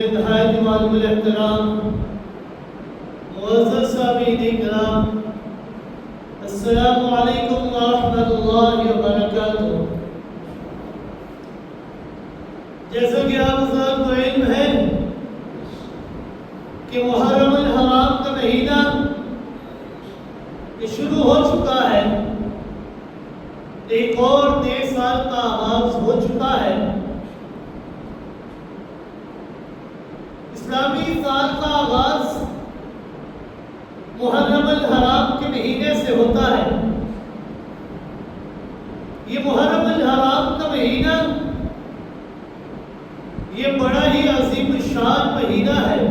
نہایت معلوم الاحترام معزز سامعین کرام، السلام علیکم ورحمۃ اللہ وبرکاتہ۔ جیسا کہ آپ حضرات کو علم ہے کہ محرم الحرام کا مہینہ شروع ہو چکا ہے، ایک اور نئے سال کا آغاز ہو چکا ہے۔ اسلامی سال کا آغاز محرم الحرام کے مہینے سے ہوتا ہے۔ یہ محرم الحرام کا مہینہ یہ بڑا ہی عظیم الشان مہینہ ہے،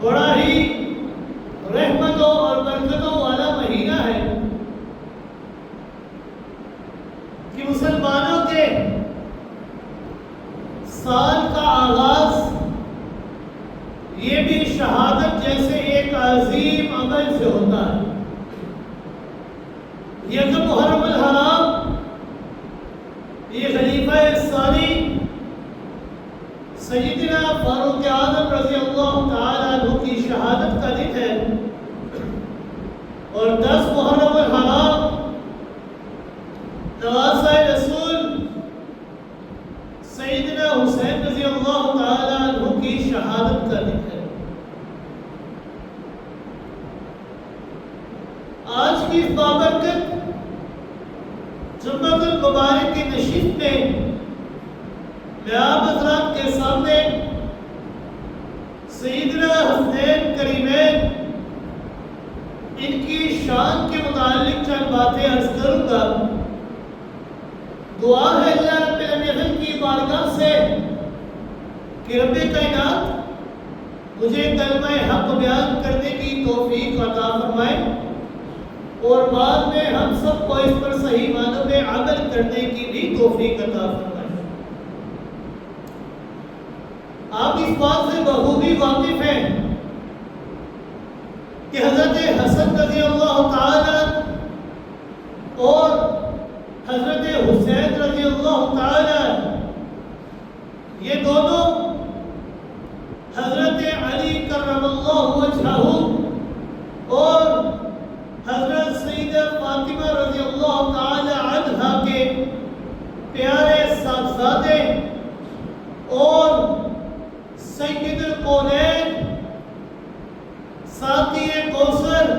بڑا ہی رحمتوں اور برکتوں والا مہینہ ہے کہ مسلمانوں کے سال کا آغاز یہ بھی شہادت جیسے ایک عظیم عمل سے ہوتا ہے۔ یہ محرم الحرام یہ خلیفہ ثانی سیدنا فاروق اعظم رضی اللہ تعالیٰ عنہ کی شہادت کا دن ہے، اور 10 محرم الحرام نواسۂ رسول سیدنا حسین رضی اللہ تعالیٰ عنہ کی شہادت کا دن ہے۔ آج کی اس بابرکت جمعۃ المبارک کی نشست میں میں آپ حضرات کے سامنے سیدنا حسنین کریمین ان کی شان کے متعلق چند باتیں عرض کروں گا۔ دعا ہے اللہ رب العالمین کی بارگاہ سے کہ رب کائنات مجھے کلمہ حق بیان کرنے کی توفیق عطا فرمائے، اور بعد میں ہم سب کو اس پر صحیح معنوں میں عمل کرنے کی بھی توفیق عطا فرمائے۔ آپ اس بات سے بخوبی واقف ہیں کہ حضرت حسن رضی اللہ تعالیٰ اور حضرت حسین رضی اللہ تعالیٰ یہ دونوں حضرت علی کرم اللہ وجہہ اور حضرت سیدہ فاطمہ رضی اللہ تعالیٰ عنہا کے پیارے صاحبزادے اور سید الکونین ساقی کوثر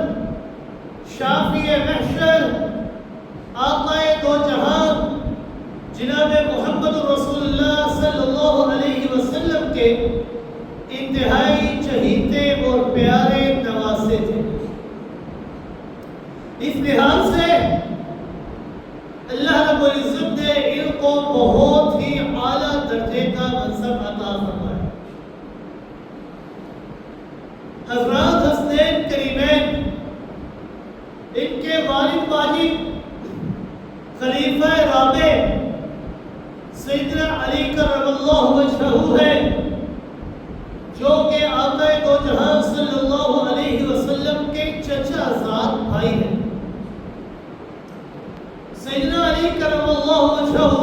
شافی محشر آقائے دو جہاں جناب محمد رسول اللہ صلی اللہ علیہ وسلم کے انتہائی چہیتے اور پیارے نواسے تھے۔ اس لحاظ سے اللہ رب العزت نے ان کو بہت ہی اعلیٰ درجے کا منصب عطا فرمایا۔ حضرات حسنین کریمین ان کے والد واجب خلیفہ رابع سیدنا علی کرم اللہ وجہہ ہے، جو کہ آقا دو جہاں صلی اللہ علیہ وسلم کے چچا زاد بھائی ہیں۔ سیدنا علی کرم اللہ وجہہ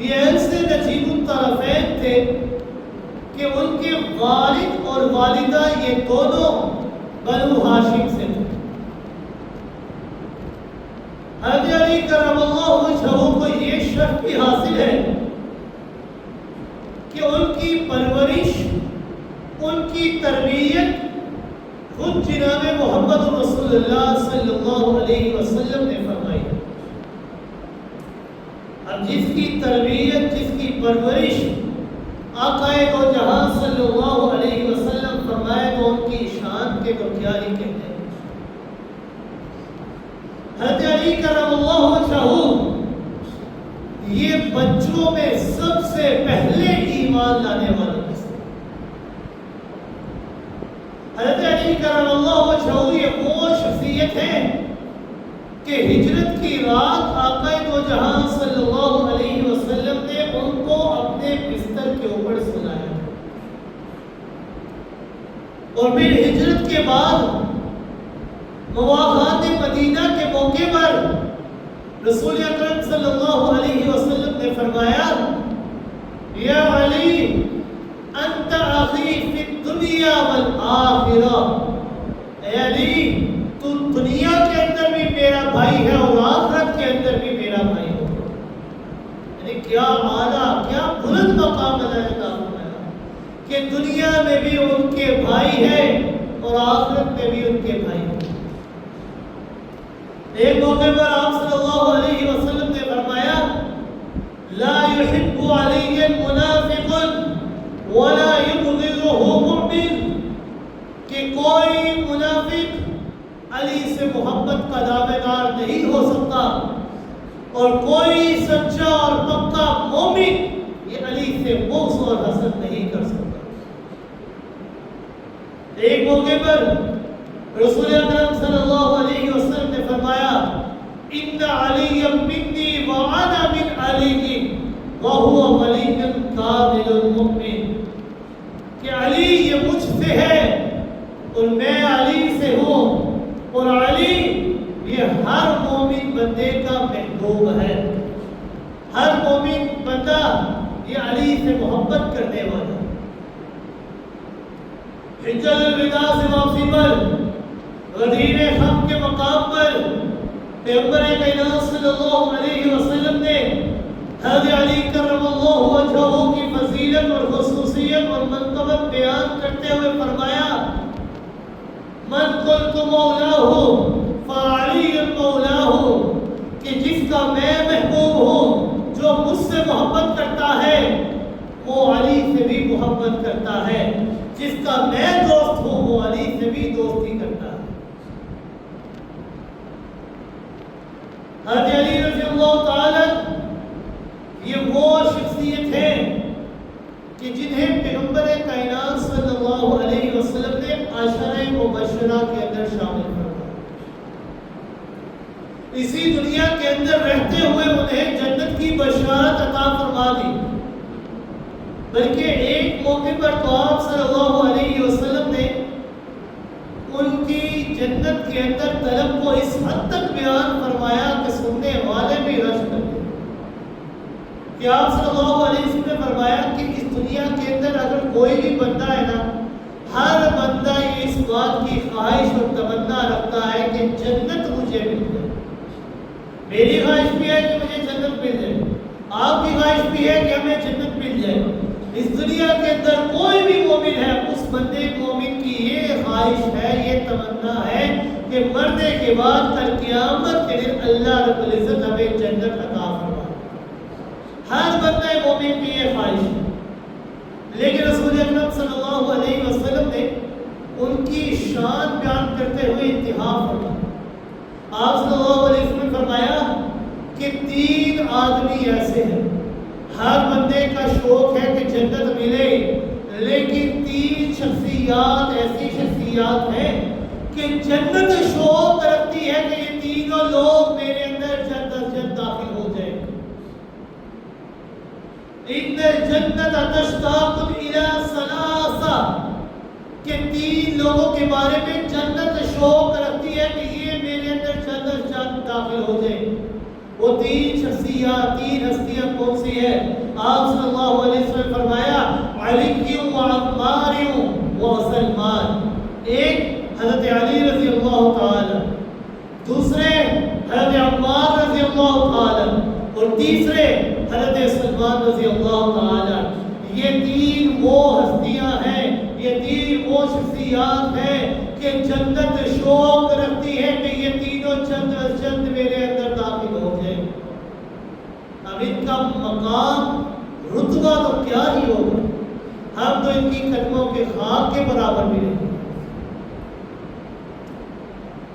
یہ ایسے نجیب الطرفین تھے کہ ان کے والد اور والدہ یہ دونوں بنو ہاشم سے تھے۔ حضرت علی کرم اللہ وجہہ کو یہ شرف بھی حاصل ہے کہ ان کی پرورش، ان کی تربیت خود جناب محمد رسول اللہ صلی اللہ علیہ وسلم نے فرمائی ہے۔ اب جس کی تربیت، جس کی پرورش آقا دو جہاں صلی اللہ علیہ وسلم فرمائے تو ان کی شان کے تو کیا ہی کہتے ہیں۔ حضرت علی کرم اللہ وجہہ یہ بچوں میں سب سے پہلے ایمان لانے والے تھے۔ حضرت علی کرم اللہ وجہہ یہ وہ شخصیت ہے کہ ہجرت کی رات آقا دو جہاں صلی اللہ علیہ وسلم نے ان کو اپنے بستر کے اوپر سلایا، اور پھر ہجرت کے بعد مواخات مدینہ کے موقع پر رسول اکرم صلی اللہ علیہ وسلم نے فرمایا یا علی انت اخی فی الدنیا والآخرہ، اے علی تو دنیا کے اندر بھی میرا بھائی ہے اور آخرت کے اندر بھی میرا بھائی ہے۔ یعنی کیا اعلیٰ، کیا بلند مقام اللہ عطا فرمایا کہ دنیا میں بھی ان کے بھائی ہیں اور آخرت میں بھی ان کے بھائی ہیں۔ ایک موقع پر آپ صلی اللہ علیہ وسلم نے فرمایا لا يحب علی منافق ولا يبغضه مؤمن، کہ کوئی منافق علی سے محبت کا دعویدار نہیں ہو سکتا اور کوئی سچا اور پکا مومن یہ علی سے بغض اور حسد نہیں کر سکتا۔ ایک موقع پر رسول اکرم صلی اللہ علیہ وسلم نے فرمایا ان علی منی وانا من علی وهو ولی کامل المؤمن، کہ علی یہ مجھ سے ہے اور میں علی سے ہوں، اور علی یہ ہر مومن بندے کا محبوب ہے، ہر مومن بندہ یہ علی سے محبت کرنے والا۔ حجۃ الوداع سے واپسی پر غدیر خم کے مقام پر پیغمبر کائنات صلی اللہ علیہ وسلم نے حضرت علی کرم اللہ وجہہ کی فضیلت اور خصوصیت اور منقبت بیان کرتے ہوئے فرمایا من قلت مولاہ فعلی مولاہ، کہ جس کا میں محبوب ہوں، جو مجھ سے محبت کرتا ہے وہ علی سے بھی محبت کرتا ہے، جس کا میں دوست ہوں وہ علی سے بھی دوستی کرتا ہے۔ حضرت علی رضی اللہ تعالی یہ وہ شخصیت ہے کہ جنہیں پیغمبر کائنات صلی اللہ علیہ وسلم نے عشرہ مبشرہ کے اندر شامل کر دیا۔ اسی دنیا کے اندر رہتے ہوئے انہیں جنت کی بشارت عطا فرما دی، بلکہ ایک موقع پر تو آپ صلی اللہ علیہ وسلم نے ان کی جنت کے اندر طلب کو اس حد تک بیان فرمایا کہ سننے والے بھی رش کر گئے، کہ آپ صلی اللہ علیہ وسلم نے فرمایا کہ اس دنیا کے اندر اگر کوئی بھی بندہ ہے نا، ہر بندہ اس بات کی خواہش اور تمنا رکھتا ہے کہ جنت مجھے مل جائے۔ میری خواہش بھی ہے کہ مجھے جنت مل جائے، آپ کی خواہش بھی ہے کہ ہمیں جنت مل جائے۔ اس دنیا کے اندر کوئی بھی مومن ہے، اس بندے مومن کی یہ خواہش ہے، یہ تمنا ہے کہ مرنے کے بعد کل قیامت کے دن اللہ رب العزت ہمیں جنت عطا فرمائے۔ ہر بندے مومن کی یہ خواہش ہے، لیکن رسول اکرم صلی اللہ علیہ وسلم نے ان کی شان بیان کرتے ہوئے انتہا فرمایا۔ آپ صلی اللہ علیہ وسلم نے فرمایا کہ 3 آدمی ایسے ہیں، ہر بندے کا شوق ہے کہ جنت ملے، لیکن 3 شخصیات ایسی شخصیات ہیں کہ جنت شوق رکھتی ہے کہ یہ تینوں لوگ میرے اندر جلد از جلد داخل ہو جائیں۔ ان الجنت تشتاق الی ثلاثہ، کہ 3 لوگوں کے بارے میں جنت شوق رکھتی ہے کہ یہ میرے اندر جلد از جلد داخل ہو جائیں۔ وہ 3 شخصیات، 3 ہستیاں کون سی ہے؟ آپ صلی اللہ علیہ وسلم نے فرمایا علی و عمار و سلمان۔ ایک حضرت علی رضی اللہ تعالی، دوسرے حضرت عمار رضی اللہ تعالی، اور تیسرے حضرت سلمان رضی اللہ تعالی۔ یہ 3 وہ ہستیاں ہیں، یہ 3 وہ شخصیات ہیں کہ جنت شوق رکھتی ہے کہ یہ تینوں چند از چند میرے اندر داخل ہو جائیں۔ اب ان کا مقام رتبہ تو کیا ہی ہوگا، ہم تو ان کی قدموں کے خاک کے برابر بھی نہیں۔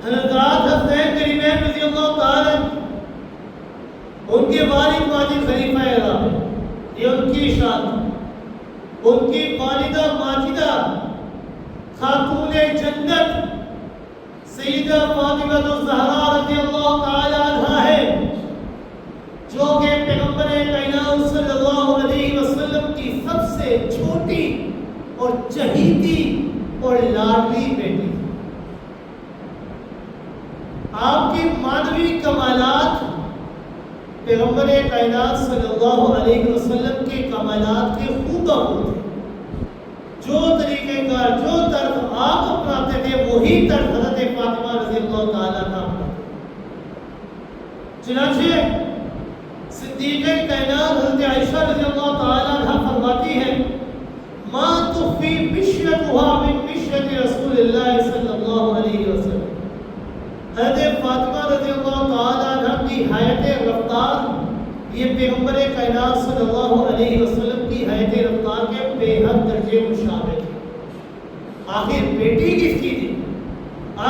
حضرات حسین کریمین رضی اللہ تعالی ان کے والد ماجد خلیفہ اعظم، یہ ان کی شان، ان کی والدہ ماجدہ خاتون جنت سیدہ فاطمہ الزہرا رضی اللہ تعالی عنہا ہے، جو کہ پیغمبر کائنات صلی اللہ علیہ وسلم کی سب سے چھوٹی اور چہیتی اور لاڈلی بیٹی۔ آپ کی معنوی کمالات پیغمبر کائنات صلی اللہ علیہ وسلم کے کمالات کے خوب تھے. جو طریقہ کار جو طرز آپ اپناتے تھے وہی طرز حضرت فاطمہ رضی اللہ تعالیٰ عنہ اپناتے. چنانچہ صدیقہ کائنات حضرت عائشہ رضی اللہ تعالیٰ عنہ فرماتی ہے ما تخفی مشیتها من مشیت رسول اللہ صلی اللہ علیہ وسلم. حضرت فاطمہ رضی اللہ تعالیٰ عنہ کی حیات رفتار یہ پیغمبر کائنات صلی اللہ علیہ وسلم کی حیات رفتار کے بے حد درجے مشابہ تھے. آخر بیٹی کس کی تھی؟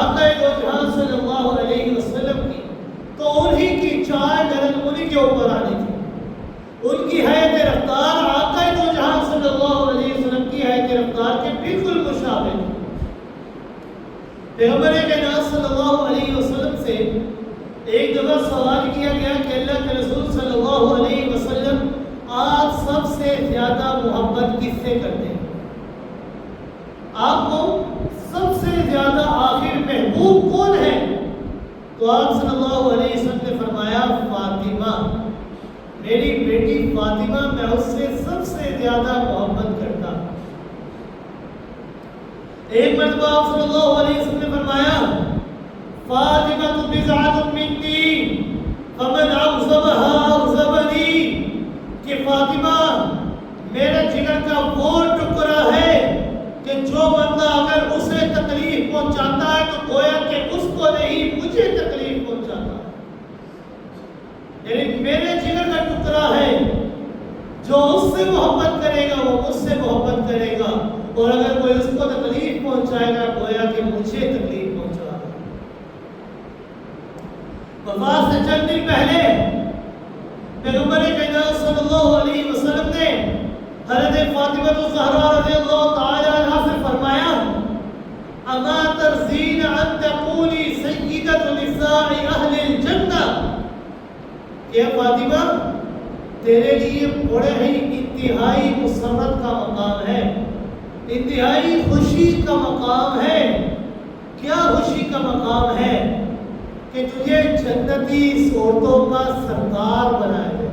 آقا دو جہاں صلی اللہ علیہ وسلم کی. تو انہی کی چار ڈرن انہی کے اوپر آنی تھی. ان کی حیات رفتار آقا دو جہاں صلی اللہ علیہ وسلم کی حیات رفتار کے بالکل مشابہ تھی. پیغمبر کائنات صلی اللہ علیہ وسلم سے ایک دفعہ سوال کیا گیا کہ اللہ کے رسول صلی اللہ علیہ وسلم آپ سب سے زیادہ محبت کس سے کرتے ہیں؟ آپ کو سب سے زیادہ آخر محبوب کون ہے؟ تو آپ صلی اللہ علیہ وسلم نے فرمایا فاطمہ، میری بیٹی فاطمہ، میں اس سے سب سے زیادہ محبت کرتا ہوں. ایک مرتبہ آپ صلی اللہ علیہ وسلم نے فرمایا فاطمہ بضعۃ منی فمن اغضبها اغضبنی، کہ فاطمہ میرے جگر کا وہ ٹکڑا ہے کہ جو بندہ اگر اسے تکلیف پہنچاتا ہے تو گویا کہ اس کو نہیں مجھے تکلیف پہنچاتا ہے. یعنی میرے جگر کا ٹکڑا ہے، جو اس سے محبت کرے گا وہ مجھ سے محبت کرے گا، اور اگر کوئی اس کو تکلیف پہنچائے گا گویا کہ مجھے تکلیف پہنچا رہا ہے. وفات سے چند دن پہلے پیغمبر کائنات صلی اللہ علیہ وسلم نے حضرت فاطمہ الزہرا رضی اللہ تعالی عنہا سے فرمایا اما ترضین ان تکونی سیدۃ نساء اہل الجنہ، کہ فاطمہ تیرے لیے بڑے ہی انتہائی مسرت کا مقام ہے، انتہائی خوشی کا مقام ہے. کیا خوشی کا مقام ہے؟ کہ تجھے جنتی عورتوں کا سردار بنایا جائے.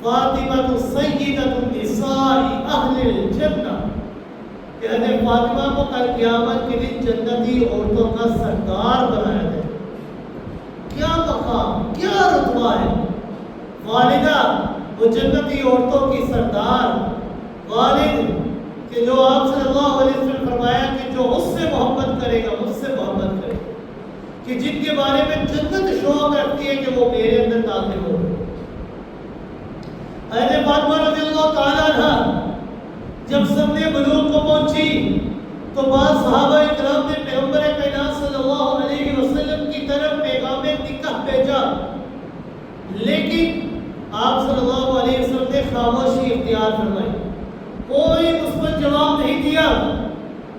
فاطمہ سیدۃ النساء اہل الجنہ، کہ حضرت فاطمہ کو کل قیامت کے دن جنتی عورتوں کا سردار بنایا جائے. کیا مقام، کیا رتبہ ہے! والدہ وہ جنتی عورتوں کی سردار، والد کہ جو آپ صلی اللہ علیہ وسلم فرمایا کہ جو اس سے محبت کرے گا مجھ سے محبت کرے گا، کہ جن کے بارے میں جنت شوق رکھتی ہے کہ وہ میرے اندر داخل ہو. حضرت فاطمہ رضی اللہ تعالیٰ عنہ جب سن بلوغ کو پہنچی تو بعض صحابہ اکرام نے پیغمبر کائنات صلی اللہ علیہ وسلم کی طرف پیغام نکاح بھیجا، لیکن آپ صلی اللہ علیہ وسلم نے خاموشی اختیار فرمائی، کوئی اس پر جواب نہیں دیا.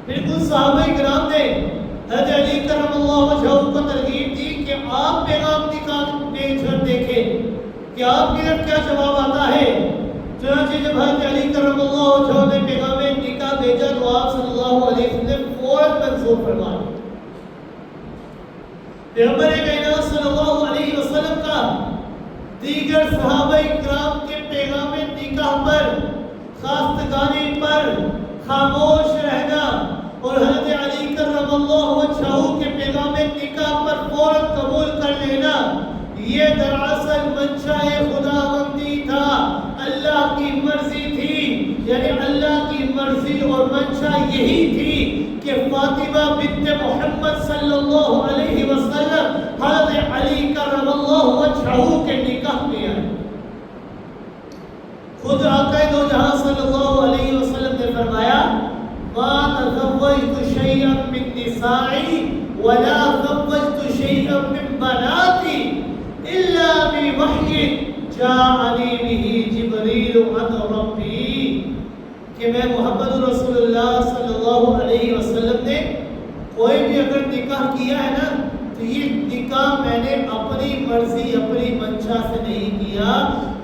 بالکل صحابہ کرام نے حضرت علی کرم اللہ وجہہ کو ترغیب دی کہ آپ پیغام نکاح بھیج کر دیکھیں کہ آپ کی طرف کیا جواب آتا ہے. چنانچہ جب حضرت علی کرم اللہ وجہہ نے پیغام نکاح بھیجا تو آپ صلی اللہ علیہ وسلم نے فوراً منظور فرما دیا. پیغمبر کائنات صلی اللہ علیہ وسلم کا دیگر صحابہ کرام کے پیغام نکاح پر، خواستگاری پر خاموش رہنا اور حضرت علی کرم اللہ وجہہ کے پیغام نکاح پر فوراً قبول کر لینا، یہ دراصل منشاء خداوندی تھا، اللہ کی مرضی تھی. یعنی اللہ کی مرضی اور منشاء یہی تھی کہ فاطمہ بنت محمد صلی اللہ علیہ وسلم حضرت علی کرم اللہ وجہہ کے نکاح میں آئے. خود آقا دو جہاں صلی اللہ علیہ وسلم نے فرمایا ما تزوجت شیئا من نسائی ولا زوجت شیئا من بناتی الا بوحی جاءنی به جبریل عن ربی، کہ میں محمد رسول اللہ صلی اللہ علیہ وسلم نے کوئی بھی اگر نکاح کیا ہے نا تو یہ نکاح میں نے اپنی مرضی اپنی منشا سے نہیں کیا،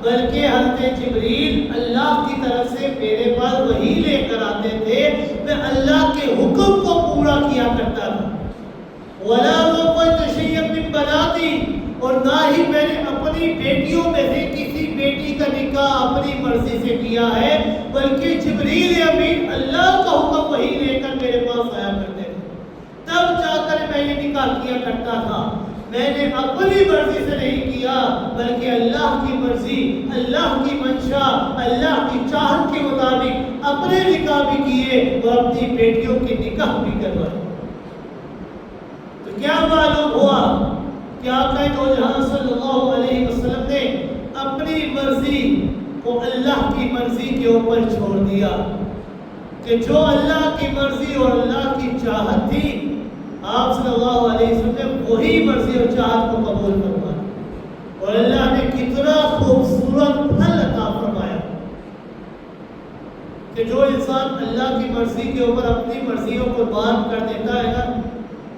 بلکہ حضرت جبریل اللہ کی طرف سے میرے پاس وحی لے کر آتے تھے، میں اللہ کے حکم کو پورا کیا کرتا تھا. وَلَا زَوَّجْتُ شَيْئًا مِّن بَنَاتِي، اور نہ ہی میں نے اپنی اپنی بیٹیوں میں سے کسی بیٹی کا نکاح اپنی مرضی سے کیا ہے، بلکہ جبریل امین اللہ کا حکم وہی لے کر میرے پاس آیا کرتے تھے، تب جا کر میں یہ نکاح کیا کرتا تھا۔ میں نے اپنی مرضی سے نہیں کیا، بلکہ اللہ کی مرضی، اللہ کی منشا، اللہ کی چاہت کے مطابق اپنے نکاح بھی کیے اور اپنی بیٹیوں کے نکاح بھی کروائے۔ تو کیا معلوم ہوا کہ آقا دو جہاں صلی اللہ علیہ وسلم نے اپنی مرضی کو اللہ کی مرضی کے اوپر چھوڑ دیا، کہ جو اللہ کی مرضی اور اللہ کی چاہت تھی آپ صلی اللہ علیہ وسلم نے وہی مرضی اور چاہت کو قبول فرمایا، اور اللہ نے کتنا خوبصورت پھل عطا فرمایا کہ جو انسان اللہ کی مرضی کے اوپر اپنی مرضیوں کو قربان کر دیتا ہے نا،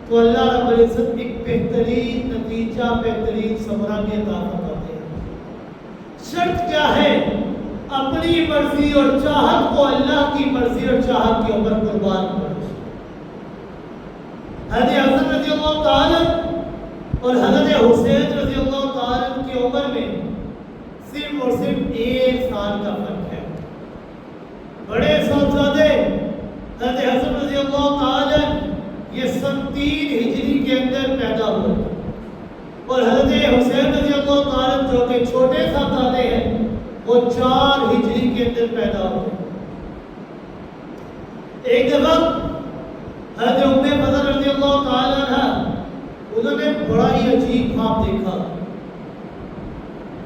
تو اللہ رب العزت ایک بہترین نتیجہ، بہترین ثمرہ کے عطا فرماتے ہیں۔ شرط کیا ہے؟ اپنی مرضی اور چاہت کو اللہ کی مرضی اور چاہت کے اوپر قربان کرو۔ حضرت حسن رضی اللہ تعالیٰ اور حضرت حسین رضی اللہ تعالیٰ کی عمر میں صرف اور صرف 1 سال کا فرق ہے۔ بڑے صاحبزادے حضرت حسن رضی اللہ تعالیٰ یہ سن 3 ہجری کے اندر پیدا ہوئے، اور حضرت حسین رضی اللہ تعالیٰ جو کہ چھوٹے صاحبزادے ہیں وہ 4 ہجری کے اندر پیدا ہوئے۔ ایک دفعہ حضرت ام فضل رضی اللہ تعالیٰ عنہ انہوں نے بڑا ہی عجیب خواب دیکھا۔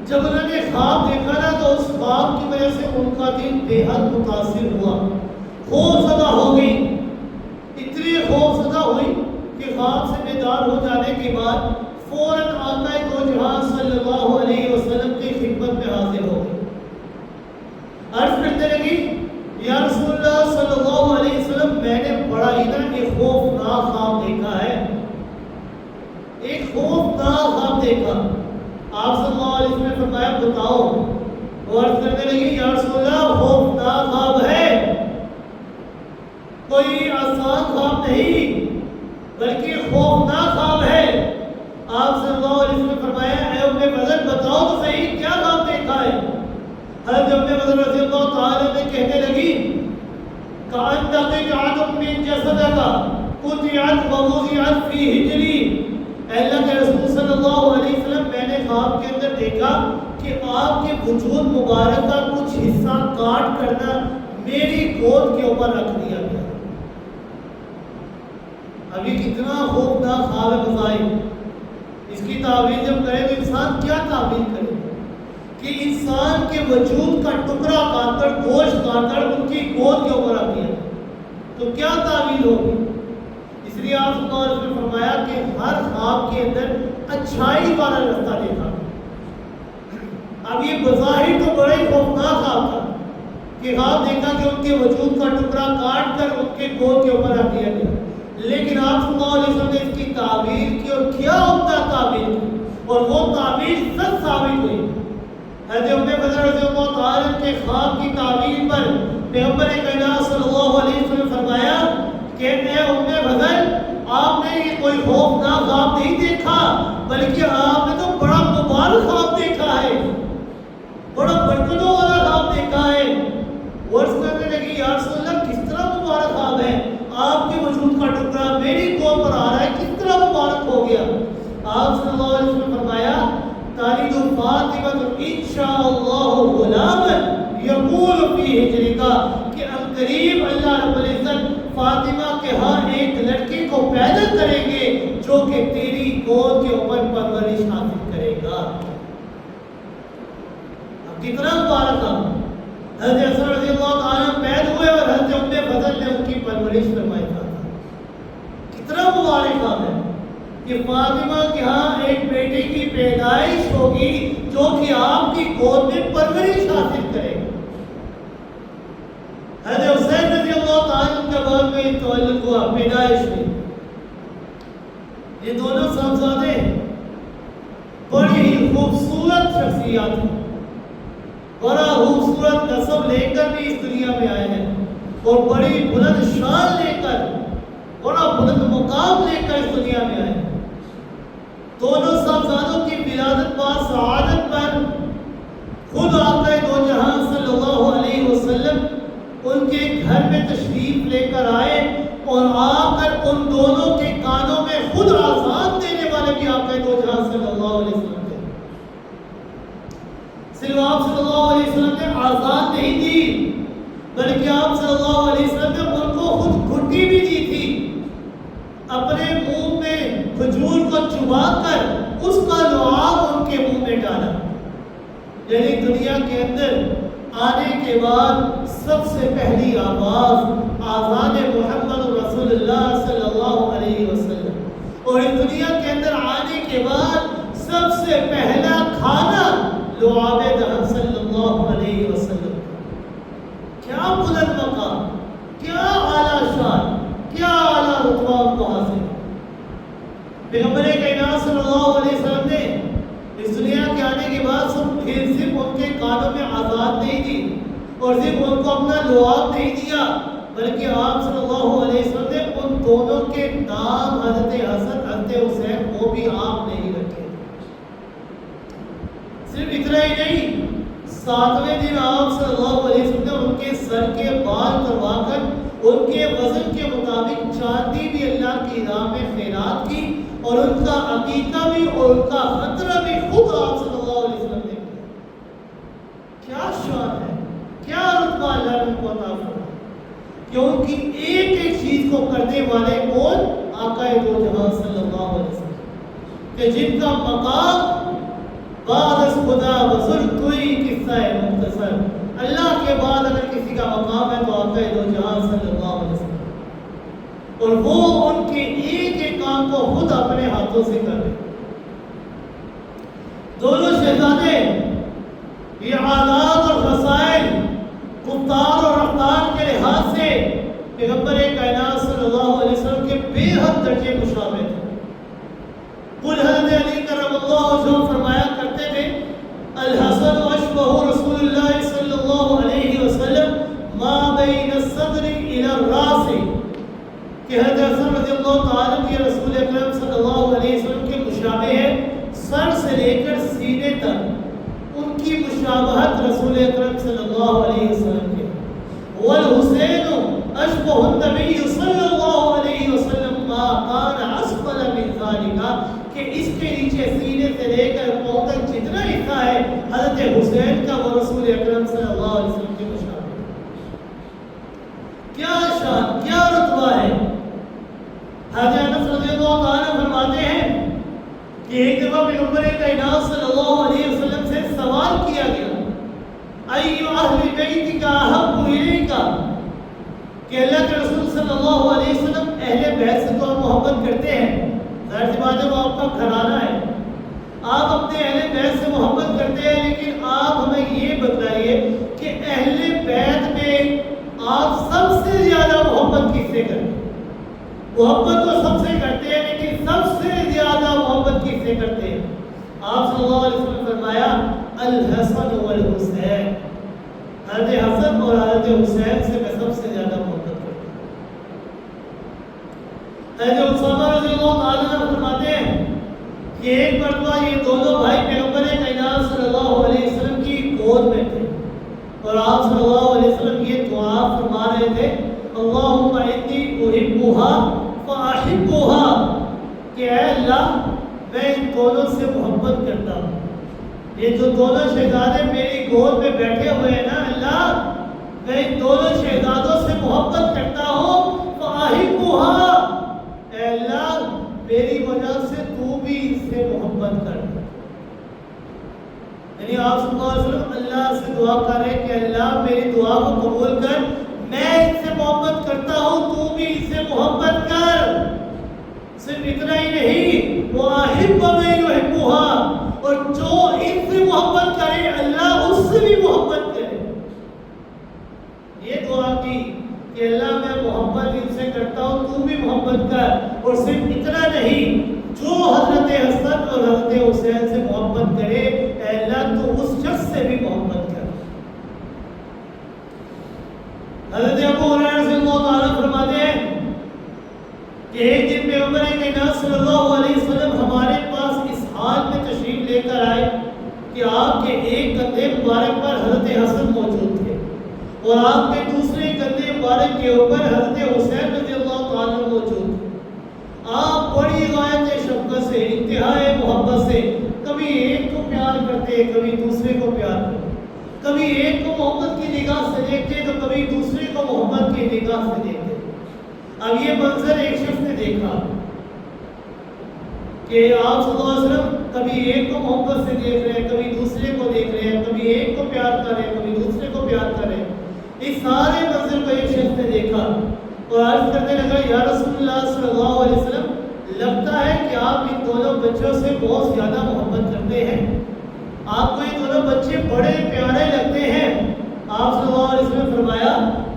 جب انہوں نے خواب دیکھا نا تو اس خواب کی وجہ سے ان کا دل بے حد متاثر ہوا، خوف زدہ ہو گئی، اتنی خوف زدہ ہوئی کہ خواب سے بیدار ہو جانے کے بعد فوراً آقا دو جہاں صلی اللہ علیہ وسلم کی خدمت میں حاضر ہو گئی۔ عرض کرتے لگی یا رسول اللہ صلی اللہ علیہ وسلم، میں نے بڑا ہی نا ایک خوفناک خواب دیکھا ہے، ایک خوفناک خواب دیکھا۔ آپ صلی اللہ علیہ وسلم نے فرمایا بتاؤ، وہ عرض کرنے لگی یا رسول اللہ خوفناک خواب ہے، کوئی آسان خواب نہیں بلکہ خوفناک خواب ہے۔ آپ صلی اللہ علیہ وسلم نے فرمایا اے ام فضل بتاؤ تو صحیح کیا خواب دیکھا ہے؟ حضرت ام فضل رضی اللہ تعالیٰ نے کہنے لگی کأنک قطعۃ من جسدک قطعت ووضعت فی حجری، اے اللہ کے رسول صلی اللہ علیہ وسلم میں نے خواب کے اندر دیکھا کہ آپ کے وجود مبارک کا کچھ حصہ کاٹ کرنا میری گود کے اوپر رکھ دیا گیا۔ اب یہ کتنا خوفناک خواب ہے بظاہر، اس کی تعبیر جب کرے تو انسان کیا تعبیر کرے کہ انسان کے وجود کا ٹکڑا کاٹ کر، گوشت کاٹ کر ان کی گود کے اوپر رکھ دیا، تو کیا تعبیر ہوگی؟ اس لیے آپ صلی اللہ علیہ وسلم نے فرمایا کہ ہر خواب کے اندر اچھائی والا رستہ دیکھا۔ اب یہ بظاہر تو بڑا ہی خوفناک خواب تھا کہ خواب دیکھا کہ ان کے وجود کا ٹکڑا کاٹ کر ان کے گود کے اوپر رکھ دیا گیا، لیکن آپ صلی اللہ علیہ وسلم نے اس کی تعبیر کی اور کیا عمدہ تعبیر کی، اور وہ تعبیر سچ ثابت ہوئی۔ حضرت ام فضل رضی اللہ تعالیٰ کے خواب کی تعبیر پر پیغمبر کائنات صلی اللہ علیہ وسلم نے فرمایا کہ اے ام فضل آپ نے یہ کوئی خوفناک خواب نہیں دیکھا بلکہ آپ نے تو بڑا مبارک خواب دیکھا ہے، بڑا برکتوں والا خواب دیکھا ہے۔ عرض کرنے لگی یا رسول اللہ کس طرح مبارک خواب ہے؟ آپ کے وجود کا ٹکڑا میری گود پر آ رہا ہے، کس طرح مبارک ہو گیا؟ آپ صلی اللہ علیہ وسلم نے فرمایا تالد فاطمہ انشاءاللہ غلاما یقول فی حجرک، کہ عنقریب اللہ رب العزت فاطمہ کے ہاں ایک لڑکے کو پیدا کریں گے جو کہ تیری گود کے اوپر پرورش حاصل کرے گا۔ اب کتنا مبارک تھا، حضرت حسن رضی اللہ تعالیٰ پیدا ہوئے اور حضرت ام فضل نے ان کی پرورش فرمائی تھا۔ کتنا مبارک تھا کہ فاطمہ کے ہاں ایک بیٹے کی پیدائش ہوگی جو کہ آپ کی گود میں پرورش حاصل کرے گا۔ حضرت حسین رضی اللہ تعالیٰ کے بعد میں تولد ہوا، پیدائش ہوئی۔ یہ دونوں صاحبزادے بڑی ہی خوبصورت شخصیات ہیں، بڑا خوبصورت نسب لے کر بھی اس دنیا میں آئے ہیں اور بڑی بلند شان لے کر، بڑا بلند مقام لے کر اس دنیا میں آئے ہیں۔ دونوں صاحبزادوں کی ولادت با سعادت پر خود آقا دو جہاں صلی اللہ علیہ وسلم ان کے گھر میں تشریف لے کر آئے اور آ کر ان دونوں کے کانوں میں خود آزان دینے والے بھی آقا دو جہاں صلی اللہ علیہ وسلم تھے۔ صرف آپ صلی اللہ علیہ وسلم نے آزان نہیں دی بلکہ آپ صلی اللہ علیہ وسلم نے ان کو خود گھٹی بھی دی تھی، اپنے منہ میں کھجور کو چبا کر اس کا لعاب ان کے منہ میں ڈالا۔ یعنی دنیا کے اندر آنے کے بعد سب سے پہلی آواز آذان محمد رسول اللہ صلی اللہ علیہ وسلم، اور اس دنیا کے اندر آنے کے بعد سب سے پہلا کھانا لعاب دہن صلی اللہ علیہ وسلم۔ کیا بلند مقام، کیا اعلیٰ شان، کیا اعلیٰ رتبہ ان کو حاصل۔ پیغمبر کائنات صلی اللہ علیہ وسلم نے اس دنیا کے آنے کے بعد صرف ان کے کانوں میں آزاد نہیں دی اور صرف ان کو اپنا لعاب نہیں دیا، بلکہ آپ صلی اللہ علیہ وسلم نے ان دونوں کے نام حضرت حسن حضرت حسین وہ بھی آپ نے ہی رکھے۔ صرف اتنا ہی نہیں، 7ویں دن آپ صلی اللہ علیہ وسلم نے ان کے سر کے بال کروا کر ان کے وزن کے مطابق چاندی بھی اللہ کی راہ میں خیرات کی، اور ان کا عقیقہ بھی اور ان کا خطرہ بھی خود آپ صلی اللہ علیہ وسلم نے کیا۔ کیا شان ہے، کیا رتبہ اللہ نے ان کو عطا فرمایا، کیونکہ ایک ایک چیز کو کرنے والے کون؟ آقا دو جہاں صلی اللہ علیہ وسلم، کہ جن کا مقام بعد از خدا بزرگ کوئی قصہ ہے مختصر۔ اللہ کے بعد اگر کسی کا مقام ہے تو آقا دو جہاں صلی اللہ علیہ وسلم، اور وہ ان کے ایک ایک کام کو خود اپنے ہاتھوں سے کر رہے۔ دونوں شہزادے یہ عادات اور خصائل، گفتار اور رفتار کے لحاظ سے پیغمبر کائنات صلی اللہ علیہ وسلم کے بے حد درجے مشابہ تھے۔ خود حضرت علی کرم اللہ وجہہ فرمایا کرتے تھے، الحسن اشبہ رسول اللہ صلی اللہ علیہ وسلم ما بین الصدر الی الراس، کہ حضرت حسن رضی اللہ تعالیٰ کی رسول اکرم صلی اللہ علیہ وسلم کے مشابہ ہے، سر سے لے کر سینے تک ان کی مشابہت رسول اکرم صلی اللہ علیہ وسلم کے۔ والحسین اشبہ النبی صلی اللہ علیہ وسلم ما کان اسفل من ذالک، کہ اس کے نیچے سینے سے لے کر پاؤں تک جتنا حصہ ہے حضرت حسین کا وہ رسول اکرم صلی اللہ علیہ وسلم کے مشابہ۔ کیا شان، کیا رتبہ ہے۔ حضرت انس رضی اللہ تعالیٰ فرماتے ہیں کہ ایک دفعہ پیغمبر کائنات صلی اللہ علیہ وسلم سے سوال کیا گیا، ایو اہل بیت کا احب الیک، کہ اللہ کے رسول صلی اللہ علیہ وسلم اہل بیت سے تو آپ محبت کرتے ہیں، ظاہر سی بات ہے وہ آپ کا گھرانہ ہے، آپ اپنے اہل بیت سے محبت کرتے ہیں، لیکن آپ ہمیں یہ بتائیے کہ اہل بیت میں آپ سب سے زیادہ محبت کس سے کرتے ہیں؟ محبت تو سب سے کرتے ہیں لیکن سب سے زیادہ محبت کس سے کرتے ہیں؟ آپ صلی اللہ علیہ وسلم نے فرمایا الحسن والحسین، حضرت حسن اور حضرت حسین سے میں سب سے زیادہ محبت کرتا ہوں۔ حضرت اسامہ رضی اللہ تعالیٰ عنہ فرماتے ہیں کہ ایک مرتبہ یہ دونوں بھائی پیغمبر کائنات صلی اللہ علیہ وسلم کی گود میں تھے، اور آپ صلی اللہ علیہ وسلم یہ دعا فرما رہے تھے، اللہم انی احبها فاحبها، کہ اے اللہ میں ان دونوں سے محبت کرتا ہوں، یہ جو دونوں شہزادے میری گود میں بیٹھے ہوئے ہیں نا اللہ، میں ان دونوں شہزادوں سے محبت کرتا ہوں، فاحبها، اے اللہ میری وجہ سے تو بھی ان سے محبت کر۔ یعنی آپ صلی اللہ علیہ وسلم اللہ سے دعا کر رہے کہ اللہ میری دعا کو قبول کر، میں ان سے محبت کرتا ہوں، تو بھی ان سے محبت کر۔ صرف اتنا ہی نہیں، وَأَحِبَّ مَن يُحِبُّهَا، اور جو ان سے محبت کرے اللہ اس سے بھی محبت کرے۔ یہ دعا کی کہ اللہ میں محبت ان سے کرتا ہوں، تو بھی محبت کر، اور صرف اتنا نہیں، جو حضرت حسن اور حضرت حسین سے محبت کرے اے اللہ تو اس شخص سے بھی محبت کر۔ حضرت ابو ہریرہ رضی اللہ تعالیٰ فرماتے ہیں کہ ایک دن پیغمبر کائنات صلی اللہ علیہ وسلم ہمارے پاس کہ آپ کے ایک کندھے مبارک پر حضرت حسن موجود تھے اور آپ کے دوسرے کندھے مبارک کے اوپر حضرت حسین رضی اللہ تعالیٰ موجود تھے۔ آپ بڑی غایت شفقت سے، انتہائی محبت سے کبھی ایک کو پیار کرتے، کبھی دوسرے کو پیار کرتے، کبھی ایک کو محبت کی نگاہ سے دیکھتے تو کبھی دوسرے کو محبت کی نگاہ سے دیکھتے۔ اب یہ منظر ایک شخص نے دیکھا کہ آپ صلی اللہ علیہ وسلم کبھی ایک کو محبت سے دیکھ رہے ہیں، کبھی دوسرے کو دیکھ رہے ہیں، کبھی ایک کو پیار کر رہے ہیں، کبھی دوسرے کو پیار کر رہے ہیں۔ اس سارے منظر کو ایک شخص نے دیکھا اور عرض کرنے لگا، یا رسول اللہ صلی اللہ علیہ وسلم، لگتا ہے کہ آپ ان دونوں بچوں سے بہت زیادہ محبت کرتے ہیں، آپ کو یہ دونوں بچے بڑے پیارے لگتے ہیں۔ آپ صلی اللہ علیہ وسلم نے فرمایا،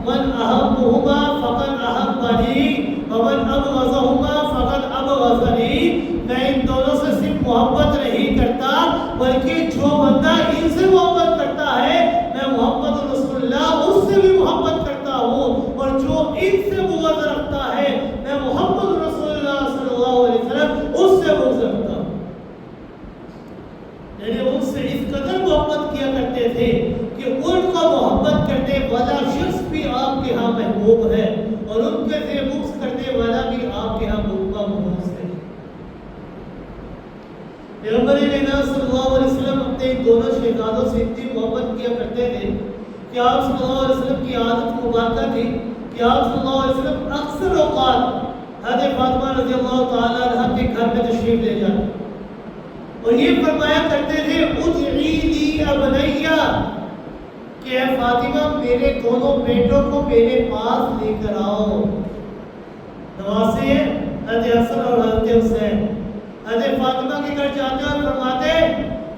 من احبہما فقد احبنی ومن ابغضہما فقد ابغضنی۔ میں ان دونوں سے صرف محبت نہیں کرتا بلکہ جو بندہ ان سے محبت کرتا ہے میں محمد رسول اللہ اس سے بھی محبت کرتا ہوں، اور جو ان سے بغض رکھتا ہے میں محمد رسول اللہ صلی اللہ علیہ وسلم اس سے بغض رکھتا ہوں۔ یعنی ان سے اس قدر محبت کیا کرتے تھے کہ ان کو محبت کرنے والا شخص بھی آپ کے ہاں محبوب ہے اور ان کے سے بغض کرنے والا بھی آپ کے ہاں محبوب ہے۔ پیغمبر اعلیٰ صلی اللہ علیہ وسلم اپنے دونوں شہزادوں سے اتنی محبت کیا کرتے تھے کہ آپ صلی اللہ علیہ وسلم کی عادت مبارکہ تھی کہ آپ صلی اللہ علیہ وسلم اکثر اوقات حضرت فاطمہ رضی اللہ تعالیٰ عنہ کے گھر میں تشریف لے جاتے اور یہ فرمایا کرتے تھے، ادعی لی ابنیہ، کہ اے فاطمہ میرے دونوں بیٹوں کو میرے پاس لے کر آؤ۔ نواسے ہیں حضرت حسن اور حضرت حسین، حضرت فاطمہ کے گھر جاتے اور فرماتے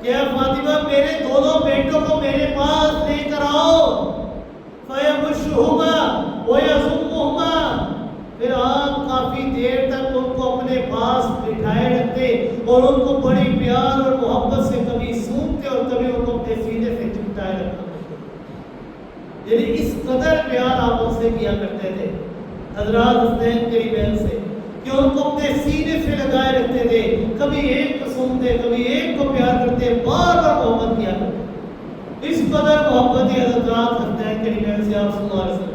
کہ اے فاطمہ میرے دونوں بیٹوں کو میرے پاس لے کر آؤ۔ فَيَبُشُّهُمَا وَيَزُمُّهُمَا، پھر آپ کافی دیر تک ان کو اپنے پاس بٹھائے رکھتے اور ان کو بڑی پیار اور محبت سے کبھی سونتے اور کبھی ان کو اپنے سینے سے چپٹائے رکھتے۔ یعنی اس قدر پیار آپ ان سے کیا کرتے تھے حضرات حسین کے بہن سے کہ ان کو اپنے سینے سے لگائے رکھتے تھے، کبھی ایک کو سنتے کبھی ایک کو پیار کرتے، بار بار محبت کیا کرتے۔ اس قدر محبت حضرات حسین کے بہن سے آپ صلی اللہ علیہ وسلم۔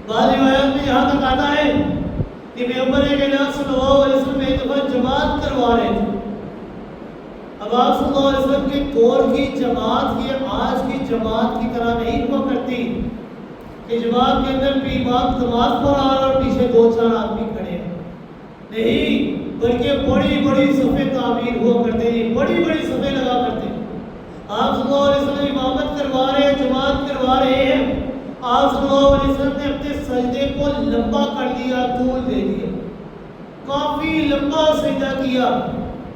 بعض روایات میں یہاں تک آتا ہے کہ پیغمبر اعلیٰ صلی اللہ علیہ وسلم ایک دفعہ جماعت کروا رہے تھے۔ اب آپ صلی اللہ علیہ وسلم کے دور کی جماعت یہ آج کی جماعت کی طرح نہیں ہوا کرتی کہ جماعت کے اندر بھی امام نماز پڑھا اور پیچھے دو چار آدمی کھڑے ہیں، نہیں، بلکہ بڑی بڑی صفیں تعمیر ہوا کرتے ہیں، بڑی بڑی صفیں لگا کرتے ہیں۔ آپ صلی اللہ علیہ وسلم امامت کروا رہے ہیں، جماعت کروا رہے ہیں، آپ صلی اللہ علیہ وسلم نے اپنے سجدے کو لمبا کر دیا، طول دے دیا، کافی لمبا سجدہ کیا،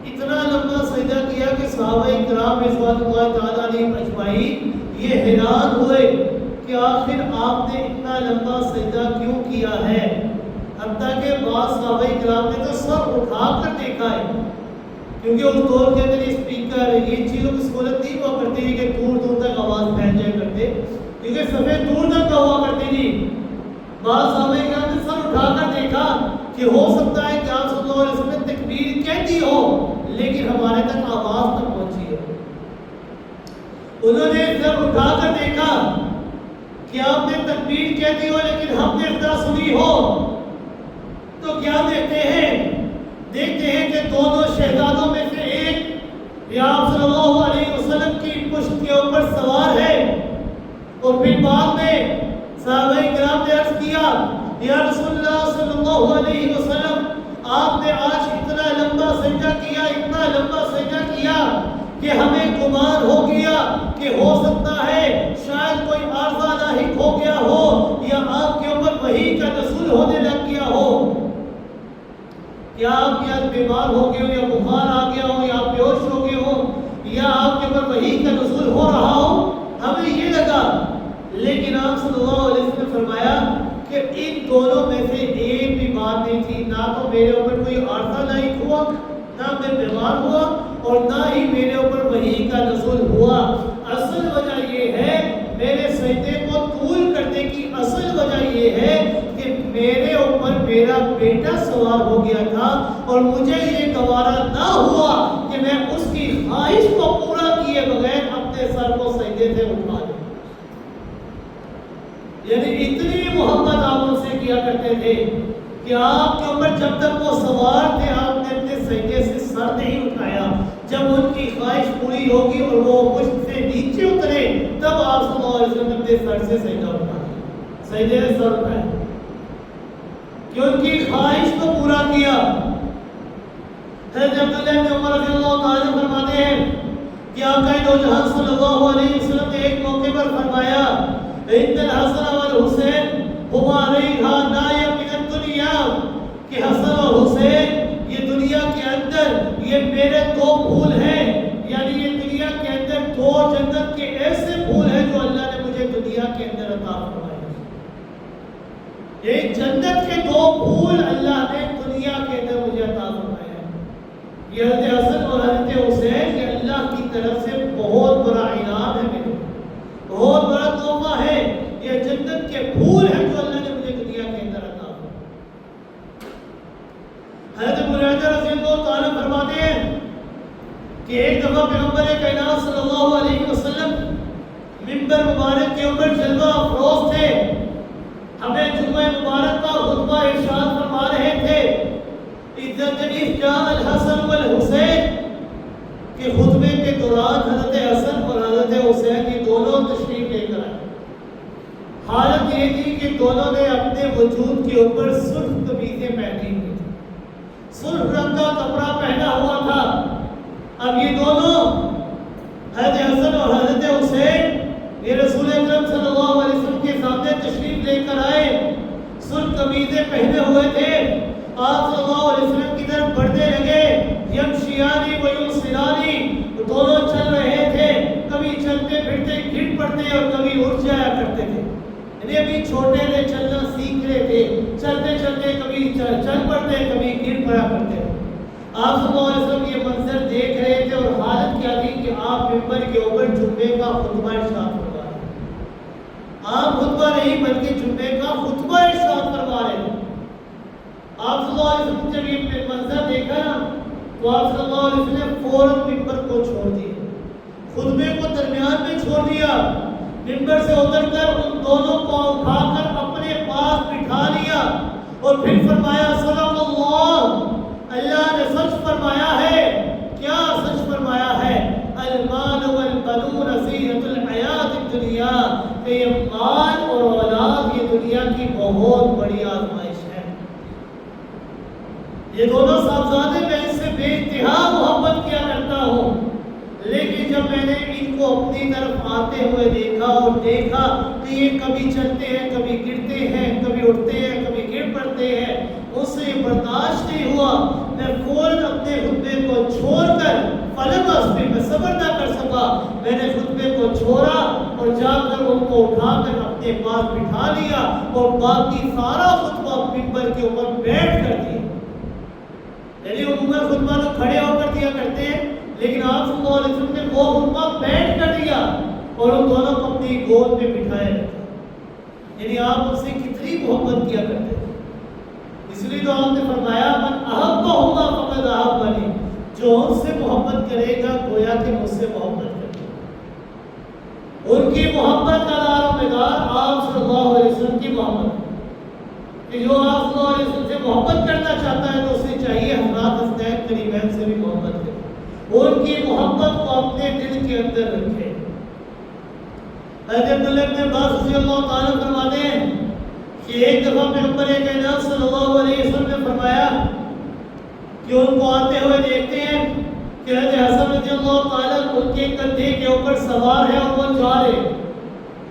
اتنا لمبا سجدہ کیا کہ صحابہ کرام رضوان اللہ تعالیٰ علیہم اجمعین یہ حیران ہوئے کہ آخر آپ نے اتنا لمبا سجدہ کیوں کیا ہے۔ حتیٰ کہ بعض صحابہ کرام نے تو سر اٹھا کر دیکھا ہے، کیونکہ اس دور کے اندر اسپیکر یہ چیزوں کی سہولت نہیں ہوا کرتی ہے کہ دور دور تک آواز پھیل جائے کرتے، کیونکہ صفیں دور تک ہوا کرتی تھی۔ بعض صحابہ کرام نے سر اٹھا کر دیکھا کہ ہو سکتا ہے کہ آپ صلی اللہ علیہ وسلم نے تکبیر کہتی ہو لیکن ہمارے تک آواز نہ پہنچی ہے۔ انہوں نے سر اٹھا کر دیکھا کہ آپ نے تکبیر کہتی ہو لیکن ہم نے اتنا سنی ہو، تو کیا دیکھتے ہیں کہ دونوں شہزادوں میں سے ایک آپ صلی اللہ علیہ وسلم کی پشت کے اوپر سوار ہے، اور پھر بعد میں صحابہ کرام نے عرض کیا، یا رسول اللہ صلی اللہ علیہ وسلم آپ نے آج اتنا لمبا سجدہ کیا، اتنا لمبا سجدہ کیا کہ ہمیں گمان ہو گیا کہ ہو سکتا ہے شاید کوئی عارضہ لاحق ہو گیا ہو یا آپ کے اوپر وحی کا نزول ہونے لگ گیا ہو، کیا آپ یا بیمار ہو گئے ہو یا بخار آ گیا ہو یا آپ بیہوش ہو گئے ہو یا آپ کے اوپر وحی کا نزول ہو رہا ہو، ہمیں یہ لگا۔ لیکن آپ صلی اللہ علیہ وسلم نے فرمایا کہ ان دونوں میں سے ایک بھی بات نہیں تھی، نہ تو میرے اوپر کوئی عارضہ لاحق ہوا، نہ میں بیمار ہوا، اور نہ ہی میرے اوپر وحی کا نزول ہوا۔ اصل وجہ یہ ہے، میرے سجدے کو طول کرنے کی اصل وجہ یہ ہے کہ میرے اوپر میرا بیٹا سوار ہو گیا تھا اور مجھے یہ گوارا نہ ہوا کہ میں اس کی خواہش کو پورا کیے بغیر اپنے سر کو سجدے سے اٹھا دوں. یعنی اتنی محبت آپ ان سے کیا کرتے تھے کہ آپ کے اوپر جب تک وہ سوار تھے آپ نے اپنے سجدے سے سر نہیں اٹھایا. جب ان کی خواہش پوری ہوگی اور وہ پشت سے نیچے اترے تب آپ صلی اللہ علیہ وسلم نے اپنے سر سے سجدہ اٹھایا, سجدے سے سر اٹھایا کہ ان کی خواہش کو پورا کیا. حضرت عبداللہ بن عمر رضی اللہ تعالیٰ عنہ فرماتے ہیں کہ آقا دو جہاں صلی اللہ علیہ وسلم نے ایک موقع پر فرمایا ان الحسن والحسین ہما ریحا نایا من الدنیا, کہ حسن اور حسین یہ دنیا کے اندر یہ میرے دو پھول ہیں, یعنی یہ دنیا کے اندر دو جنت کے ایسے پھول ہیں جو اللہ نے مجھے دنیا کے اندر عطا فرمائے. یہ جنت کے دو پھول اللہ نے دنیا کے اندر مجھے عطا فرمائے ہیں. یہ حضرت حسن اور حضرت حسین یہ اللہ کی طرف سے بہت بڑا انعام ہے, میرے بہت بڑا تحفہ ہے. یہ جنت کے پھول ہیں جو اللہ نے مجھے دنیا کے اندر عطا فرمائے. حضرت ابو ہریرہ رضی اللہ تعالیٰ فرماتے ہیں کہ ایک دفعہ پیغمبر کائنات صلی اللہ علیہ وسلم منبر مبارک کے اوپر جلوہ افروز تھے, ہمیں جمعہ مبارک کا خطبہ ارشاد فرما رہے تھے اذا جاء الحسن والحسین, کہ خطبے کے دوران حضرت حسن اور حضرت حسین یہ دونوں تشریف لے کر آئے. حالت یہ تھی کہ دونوں نے اپنے وجود کے اوپر سرخ قمیصیں پہنی ہوئی تھی, سرخ رنگ کا کپڑا پہنا ہوا تھا. اب یہ دونوں حضرت حسن اور حضرت حسین یہ رسول اکرم صلی اللہ علیہ وسلم کے سامنے تشریف لے کر آئے, سرخ قمیضیں پہنے ہوئے تھے. آپ صلی اللہ علیہ وسلم کی طرف بڑھنے لگے, یمشیانی و یمسرانی, دونوں چل رہے تھے, کبھی چلتے پھرتے گر پڑتے اور کبھی اٹھ جایا کرتے تھے. یعنی ابھی چھوٹے تھے, چلنا سیکھ رہے تھے, چلتے چلتے کبھی چل پڑتے کبھی گر پڑا کرتے. آپ صلی اللہ علیہ وسلم یہ منظر دیکھ رہے تھے اور حالت کیا تھی کہ آپ منبر کے اوپر جمعے کا خطبہ ارشاد فرما رہے ہیں. آپ خطبہ نہیں بلکہ جمعے کا خطبہ ارشاد فرما رہے ہیں. آپ صلی اللہ علیہ وسلم جب یہ منظر دیکھا نا تو آپ صلی اللہ علیہ وسلم نے فوراً منبر کو چھوڑ دیا, خطبے کو درمیان میں چھوڑ دیا, منبر سے اتر کر ان دونوں کو اٹھا کر اپنے پاس بٹھا لیا اور پھر فرمایا صدق اللہ, اللہ نے سچ فرمایا ہے. کیا سچ فرمایا ہے؟ المال والبنون زینۃ الحیات الدنیا, کہ یہ مال اور اولاد یہ دنیا کی بہت بڑی آزمائش ہے. یہ دونوں صاحبزادے میں اس سے بے انتہا محبت کیا کرتا ہوں, لیکن جب میں نے ان کو اپنی طرف آتے ہوئے دیکھا اور دیکھا کہ یہ کبھی چلتے ہیں کبھی گرتے ہیں, کبھی اٹھتے ہیں کبھی گر پڑتے ہیں, اس سے یہ برداشت نہیں ہوا. میں فوراً اپنے خطبے کو چھوڑ کر فلم اسپی میں صبر نہ کر سکا, میں نے خطبے کو چھوڑا اور جا کر ان کو اٹھا کر اپنے پاس بٹھا لیا اور باقی سارا خطبہ منبر کے اوپر بیٹھ کر دیا. یعنی عموماً خطبہ تو کھڑے ہو کر دیا کرتے ہیں, لیکن آپ صلی اللہ علیہ وسلم نے وہ خطبہ بیٹھ کر دیا اور ان دونوں کو اپنی گود میں بٹھایا رکھا. یعنی آپ ان سے کتنی محبت کیا کرتے تھے. اس لیے تو آپ نے فرمایا من احبہما فقد احبنی, جو ان سے محبت کرے گا گویا کہ مجھ سے محبت کرے گا. ان کی محبت کا دار و مدار آپ صلی اللہ علیہ وسلم کی محبت, کہ جو آپ صلی اللہ علیہ وسلم سے محبت کرنا چاہتا ہے تو اسے چاہیے حضرات حسنین کریمین سے بھی محبت کرے, ان کی محبت کو اپنے دل کے اندر رکھے. حضرت عبداللہ بن عباس رضی اللہ تعالیٰ فرماتے ہیں کہ ایک دفعہ پیغمبر کائنات صلی اللہ علیہ وسلم نے فرمایا کہ ان کو آتے ہوئے دیکھتے ہیں کہ حضرت حسن رضی اللہ تعالیٰ ان کے کندھے کے اوپر سوار ہے اور وہ جا رہے.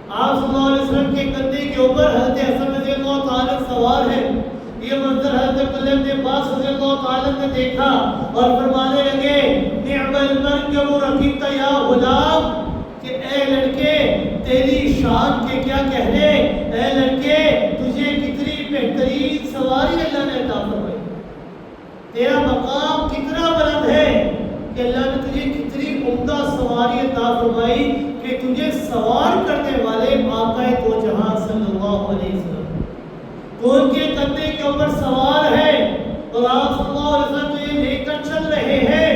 آپ صلی اللہ علیہ وسلم کے کندھے کے اوپر حضرت حسن رضی اللہ تعالیٰ سوار ہے. یہ منظر حضرت عبداللہ بن عباس رضی اللہ تعالیٰ نے دیکھا اور فرمانے لگے نعم المرکب رکبت یا غلام, کہ اے لڑکے تیری شان کے کیا کہنے, اے لڑکے تجھے کتنی بہترین سواری اللہ نے عطا فرمائی, تیرا مقام کتنا بلند ہے کہ اللہ نے تجھے کتنی عمدہ سواری عطا فرمائی کہ تجھے سوار کرنے والے آقا دو جہاں صلی اللہ علیہ وسلم تو ان کے کندھے کے اوپر سوار ہے. اور آپ صلی اللہ علیہ وسلم کو یہ لے کر چل رہے ہیں.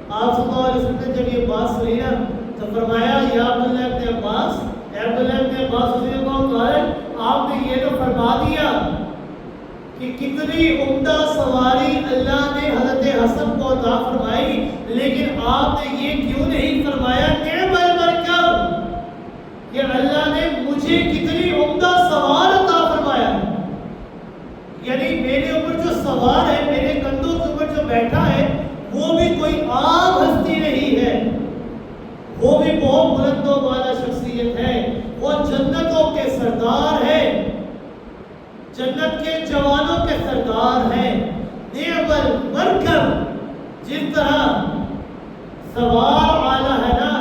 آپ صلی اللہ علیہ وسلم نے جب یہ بات سنی نا تو فرمایا یا عبداللہ ابن عباس، اے عبداللہ ابن عباس رضی اللہ عنہ، آپ نے یہ تو فرما دیا کہ کتنی عمدہ سواری اللہ نے حضرت حسن کو عطا فرمائی، لیکن آپ نے یہ کیوں نہیں فرمایا نعم المرکب کہ اللہ نے مجھے کتنی عمدہ سوار عطا فرمایا ہے. یعنی میرے اوپر جو سوار ہے، میرے کندھوں کے اوپر جو بیٹھا ہے، وہ بھی کوئی عام ہستی نہیں ہے، وہ بھی بہت بلند و بالا شخصیت ہے. وہ جنتوں کے سردار ہے، جنت کے جوانوں کے سردار ہیں. نعم المرکب، جس طرح سوار اعلیٰ ہے نا،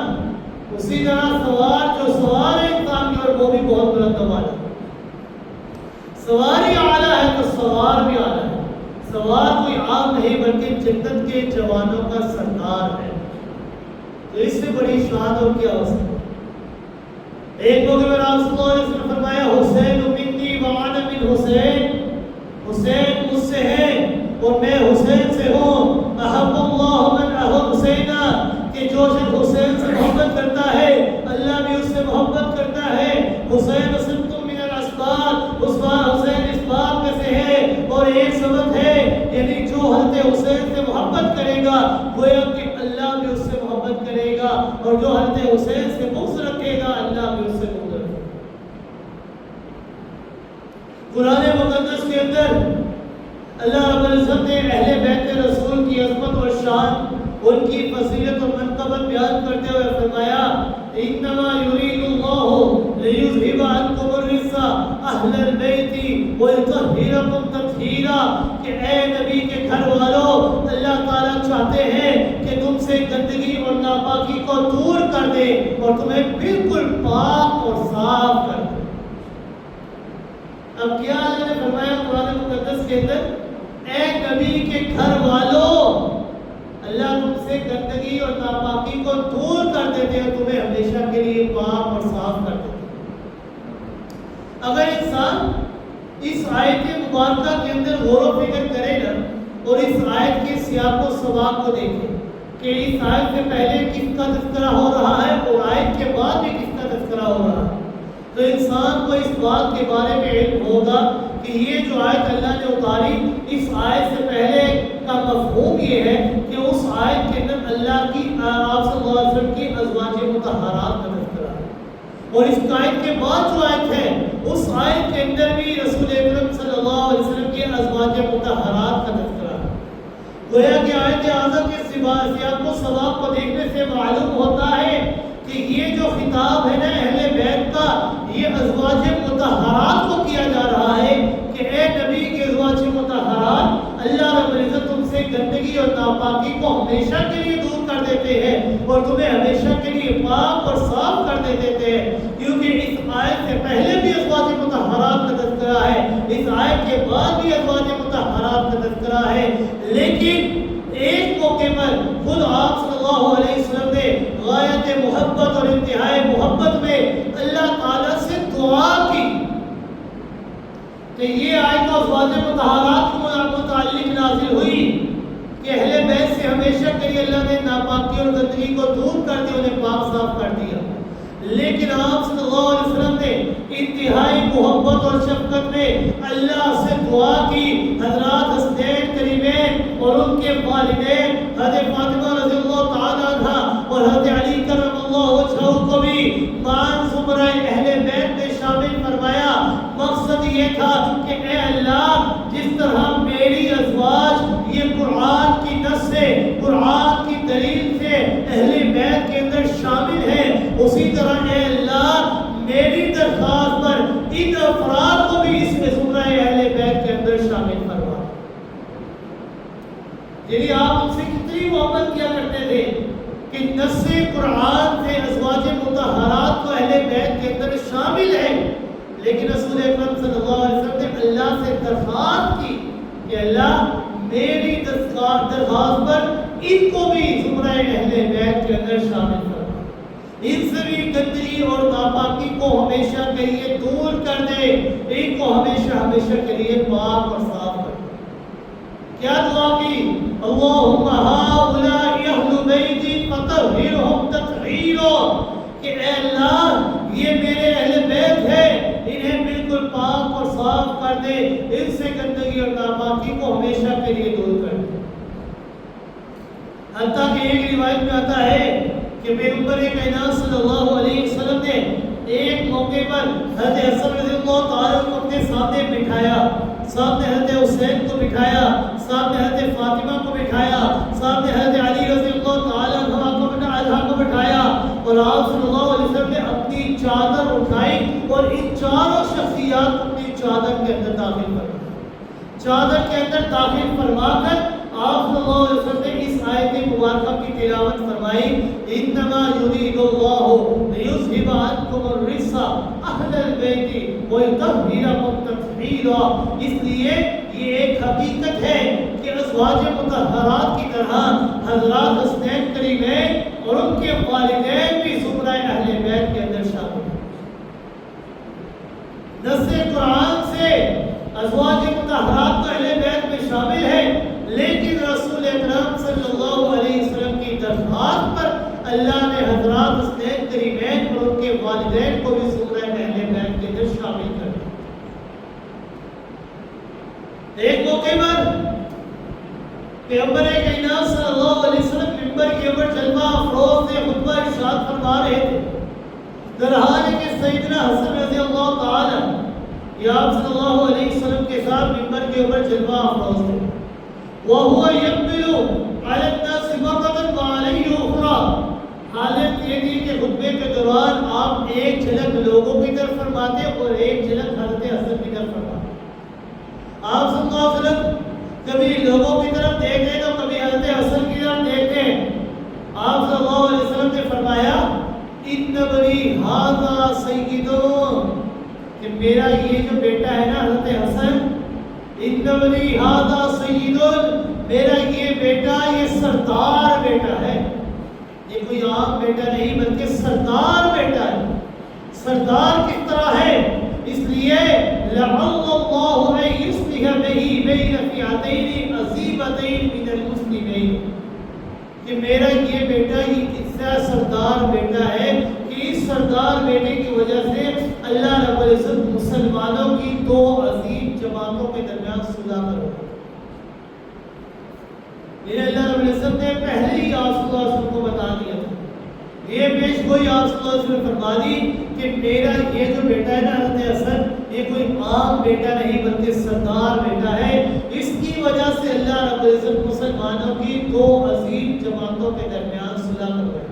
اسی طرح سوار جو سوار ہے انسان کی، اور وہ بھی بہت بلند و بالا. سواری اعلیٰ ہے تو سوار بھی اعلیٰ ہے. سوار کوئی عام نہیں بلکہ جنت کے جوانوں کا سردار ہے. تو اس سے بڑی شان اور کیا ہو سکتا. ایک موقع میں آپ صلی اللہ علیہ وسلم نے فرمایا حسین منی وانا من حسین، حسین مجھ سے ہے اور میں حسین سے ہوں. احب اللہ من احب حسینا، کہ جو شخص حسین سے محبت کرتا ہے اللہ بھی اس سے محبت کرتا ہے. حسین سنتم من الاسباط، حسین اس بات میں سے ہے. اور ایک سبب ہے، یعنی جو حضرت حسین سے محبت کرے گا گویا کہ اللہ بھی اس سے محبت کرے گا، اور جو حضرت حسین سے بغض رکھے گا اللہ بھی اس سے بغض رکھے گا. قرآن مقدس کے اندر اللہ رب العزت نے اہل بیت رسول کی عظمت اور شان، ان کی فضیلت اور منقبت بیان کرتے ہوئے فرمایا انما یرید اللہ لیذھب عنکم الرجس اہل البیت ویطہرکم تطہیرا، کہ اے نبی کے گھر والوں، اللہ تعالیٰ چاہتے ہیں کہ تم سے گندگی اور ناپاکی کو دور کر دے اور تمہیں بالکل پاک اور صاف کر دے. اب کیا اللہ نے فرمایا قرآن مقدس کے اندر، اے نبی کے گھر والوں، اللہ تم سے گندگی اور ناپاکی کو دور کر دیتے ہیں، تمہیں ہمیشہ کے لیے پاک اور صاف کر دیتے ہیں. اگر انسان اس آیت مبارکہ کے اندر غور و فکر کرے گا اور اس آیت کے سیاق و سباق کو دیکھے کہ اس آیت سے پہلے کس کا تذکرہ ہو رہا ہے اور آیت کے بعد بھی کس کا تذکرہ ہو رہا ہے، تو انسان کو اس بات کے بارے میں علم ہوگا کہ یہ جو آیت اللہ نے اتاری، اس آیت سے پہلے کا مفہوم یہ ہے کہ اس آیت کے اندر اللہ کی، آپ صلی اللہ علیہ وسلم کی ازواج مطہرات کا تذکرہ ہے، اور اس آیت کے بعد جو آیت ہے اس آیت کے اندر بھی رسول اکرم صلی اللہ علیہ وسلم کی ازواج مطہرات کا تذکرہ ہے. گویا کہ آیت اعظم کے سیاق و سباق کو دیکھنے سے معلوم ہوتا ہے کہ یہ جو خطاب ہے نا اہل بیت کا، یہ ازواج مطہرات کو کیا جا رہا ہے کہ اے نبی کے ازواج مطہرات، اللہ رب العزت تم سے گندگی اور ناپاکی کو ہمیشہ کے لیے دور کر دیتے ہیں اور تمہیں ہمیشہ کے لیے پاک اور صاف کر دیتے ہیں. کیونکہ اس آیت سے پہلے بھی ازواج مطہرات کا تذکرہ ہے، اس آیت کے بعد بھی ازواج مطہرات کا تذکرہ ہے. لیکن ایک موقع پر خود آپ صلی اللہ علیہ وسلم نے غایت محبت اور انتہائی محبت میں اللہ تعالیٰ سے دعا کی کہ یہ آیت ازواج مطہرات کو متعلق نازل ہوئی کہ اہل بیت سے ہمیشہ کے لیے اللہ نے ناپاکی اور گندگی کو دور کر دیا، انہیں پاک صاف کر دیا. لیکن آپ صلی اللہ علیہ وسلم نے انتہائی محبت اور شفقت میں اللہ سے دعا کی حضرات حسنین کریمین اور ان کے والدین حضرت فاطمہ رضی اللہ تعالیٰ عنہ اور حضرت علی کرم اللہ وجہہ کو بھی مان زمرہ اہل بیت میں شامل فرمایا. مقصد یہ تھا کہ اے اللہ، جس طرح میری ازواج یہ قرآن کی نص سے، قرآن کی دلیل سے اہل بیت کے اندر شامل ہے، اسی طرح اے اللہ میری درخواست پر ان افراد کو بھی اس زمرہ اہل بیت کے اندر شامل فرما. یعنی آپ ان سے کتنی محبت کیا کرتے تھے کہ نص قرآن سے ازواج مطہرات کو اہل بیت کے اندر شامل ہے، لیکن رسول اکرم صلی اللہ علیہ وسلم نے اللہ سے درخواست کی کہ اللہ میری درخواست پر ان کو بھی زمرہ اہل بیت کے اندر شامل فرما، ان سے بھی گندگی اور ناپاکی کو ہمیشہ کے لیے دور کر دے، ان کو ہمیشہ کے لیے پاک اور صاف کر دے. کیا دعا کی؟ اللہم ہؤلاء اہل بیتی فطہرہم تطہیرا، کہ اے اللہ یہ میرے اہل بیت ہے، انہیں بالکل پاک اور صاف کر دے، ان سے گندگی اور ناپاکی کو ہمیشہ کے لیے دور کر دے۔ حتیٰ کہ ایک روایت میں آتا ہے کہ پیغمبر کائنات صلی اللہ علیہ وسلم نے ایک موقع پر حضرت حسن رضی اللہ تعالیٰ کو اپنے سامنے بٹھایا، سامنے حضرت حسین کو بٹھایا، سامنے حضرت فاطمہ کو بٹھایا، سامنے حضرت علی رضی اللہ تعالیٰ عنہ کو بٹھایا، اور آپ صلی اللہ علیہ وسلم نے اپنی چادر اٹھائی اور ان چاروں شخصیات کو اپنی چادر کے اندر داخل فرمایا۔ چادر کے اندر داخل فرما کر آپ صلی اللہ علیہ وسلم نے اس آیت مبارکہ کی تلاوت فرمائی، انما یرید اللہ لیذھب عنکم الرجس اہل البیت ویطہرکم تطہیرا۔ اس لیے یہ ایک حقیقت ہے کہ ازواج مطہرات کی طرح حضرات حسنین کریمین اور ان کے والدین بھی زمرہ اہل بیت کے اندر شامل ہیں۔ نص قرآن سے ازواج مطہرات تو اہل بیت میں شامل ہے، لیکن رسول اکرم صلی اللہ علیہ وسلم کی درخواست پر اللہ نے حضرات حسنین کریمین اور ان کے والدین کو بھی زمرہ اہل بیت کے اندر شامل کر دیا۔ ایک موقع پر پیغمبر کائنات صلی اللہ علیہ وسلم منبر کے اوپر جلوہ افروز سے خطبہ ارشاد فرما رہے تھے، در حال ہے کہ سیدنا حسن رضی اللہ تعالی یا آپ صلی اللہ علیہ وسلم کے ساتھ منبر کے اوپر جلوہ افروز تھے، وَهُوَ يَقْبِلُ عَلَى النَّاسِ مَرَّةً وَعَلَيْهِ أُخْرَى۔ حالت یہ تھی کہ خطبے کے دوران آپ ایک جھلک لوگوں کی طرف فرماتے اور ایک جھلک حضرت حسن کی طرف فرماتے۔ آپ صلی اللہ علیہ وسلم کبھی لوگوں کی طرف دیکھتے تو کبھی حضرت حسن کی طرف دیکھتے۔ آپ صلی اللہ علیہ وسلم نے فرمایا، اِنَّ بَنِي هَذَا سَيِّدٌ، کہ میرا یہ جو بیٹا ہے نا حضرت حسن، اِنَّ بَنِي هَذَا سَيِّدٌ، میرا یہ بیٹا یہ سردار بیٹا ہے، یہ کوئی عام بیٹا نہیں بلکہ سردار بیٹا ہے۔ سردار کس طرح ہے؟ اس لیے لَعَلَّ اللَّهُ أَن يُصْلِحَ بِهِ بَيْنَ فِئَتَيْنِ عَظِيمَتَيْنِ مِنَ الْمُسْلِمِينَ، کہ میرا یہ بیٹا یہ اتنا سردار بیٹا ہے کہ اس سردار بیٹے کی وجہ سے اللہ رب العزت مسلمانوں کی دو عظیم جماعتوں کے درمیان صلح کرو۔ یہ اللہ رب العزت نے پہلے ہی آپ صلی اللہ علیہ وسلم کو بتا دیا تھا، یہ پیش گوئی آپ صلی اللہ علیہ وسلم نے فرما دی کہ میرا یہ جو بیٹا ہے نا حضرت حسن، یہ کوئی عام بیٹا نہیں بلکہ سردار بیٹا ہے، اس کی وجہ سے اللہ رب العزت مسلمانوں کی دو عظیم جماعتوں کے درمیان صلح کرو۔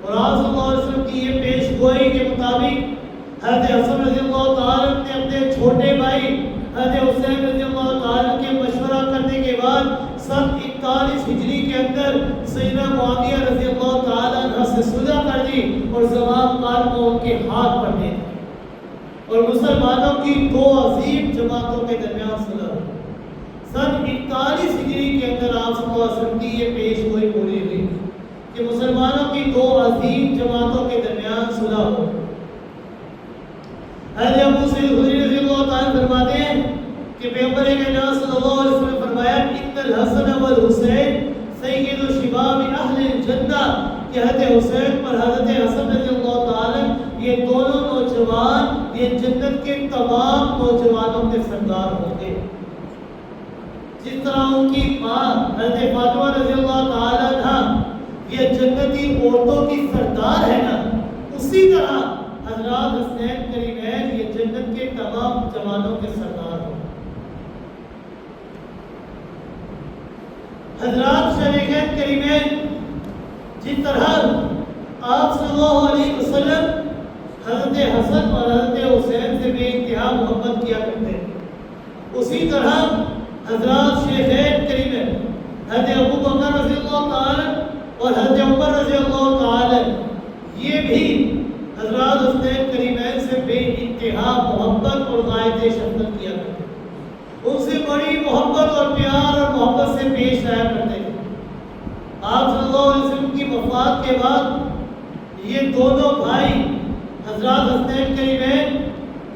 اور آپ صلی اللہ علیہ وسلم کی یہ پیش گوئی کے مطابق حضرت حسن رضی اللہ تعالیٰ نے اپنے چھوٹے بھائی حضرت حسین رضی اللہ تعالیٰ کے مشورہ کرنے کے بعد سن 41 ہجری کے اندر سیدنا معاویہ رضی اللہ تعالیٰ عنہ سے صلح کر دی اور زمام کار کو ان کے ہاتھ پر دے دی اور مسلمانوں کی دو عظیم جماعتوں کے درمیان صلح ہوئی۔ سن 41 ہجری کے اندر آپ صلی اللہ علیہ وسلم کی یہ پیش گوئی پوری ہوئی کہ مسلمانوں کی دو عظیم جماعتوں کے درمیان صلح ہو۔ حضرت ابو سعید خدری رضی اللہ تعالیٰ فرماتے ہیں کہ پیغمبر کائنات صلی اللہ علیہ وسلم فرمایا، ان الحسن والحسین سید شباب اہل الجنہ، کہ حضرت حسین اور حضرت حسن رضی اللہ تعالیٰ یہ دونوں نوجوان یہ جنت کے تمام نوجوانوں کے سردار ہوں گے۔ جس طرح ان کی ماں حضرت فاطمہ رضی اللہ تعالیٰ عنہ یہ جنتی عورتوں کی سردار ہے نا، اسی طرح حضرات حسنین کریمین یہ جنت کے تمام جوانوں کے سردار ہوں۔ حضرات شریکین کریمین، جس طرح آپ صلی اللہ علیہ وسلم حضرت حسن اور حضرت حسین سے بے انتہا محبت کیا کرتے ہیں، اسی طرح حضرات شیخین کریمین حضرت ابو بکر رضی اللہ تعالی اور حضرت عمر رضی اللہ تعالی یہ بھی حضرات حسنین کریمین سے بے انتہا محبت اور غایت شفقت کیا کرتے ہیں، ان سے بڑی محبت اور پیار اور محبت سے پیش آیا کرتے ہیں۔ آپ صلی اللہ علیہ وسلم کی وفات کے بعد یہ دونوں بھائی حضرات حسنین کریمین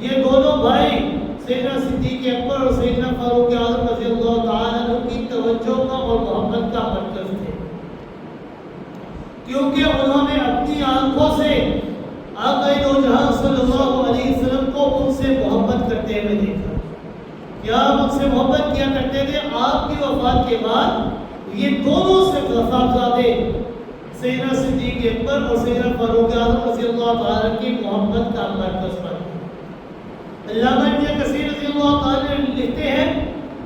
یہ دونوں بھائی سیدنا صدیق اکبر اور سیدنا فاروق اعظم رضی اللہ تعالی توجہ کا اور محبت کا مرکز تھے، کیونکہ انہوں نے اپنی آنکھوں سے آقا دو جہاں صلی اللہ علیہ وسلم کو ان سے محبت کرتے ہوئے دیکھا۔ کیا آپ ان سے محبت کیا کرتے تھے؟ آپ کی وفات کے بعد یہ دونوں سے صاحبزادے سیدنا صدیق اکبر اور سیدنا فاروق اعظم رضی اللہ تعالیٰ کی محبت کا مرکز بن گئے۔ علامہ ابن کثیر رضی اللہ تعالیٰ لکھتے ہیں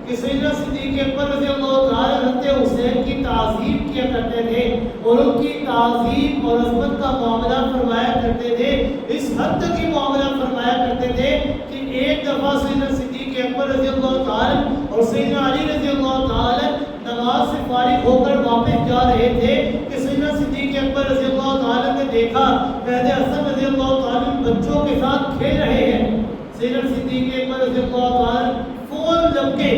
کہ سیدنا صدیق اکبر رضی اللہ تعالیٰ حضرت حسین کی تعظیم کیا کرتے تھے اور ان کی تعظیم اور عظمت کا معاملہ فرمایا کرتے تھے، اس حد تک یہ معاملہ فرمایا کرتے تھے کہ ایک دفعہ سیدنا صدیق اکبر رضی اللہ تعالیٰ اور سیدنا علی رضی اللہ تعالیٰ نماز سے فارغ ہو کر واپس جا رہے تھے کہ سیدنا صدیق اکبر رضی اللہ تعالیٰ نے دیکھا مہدی حسن رضی اللہ تعالیٰ بچوں کے ساتھ کھیل رہے ہیں۔ سیدنا صدیق اکبر رضی اللہ تعالیٰ فون لپکے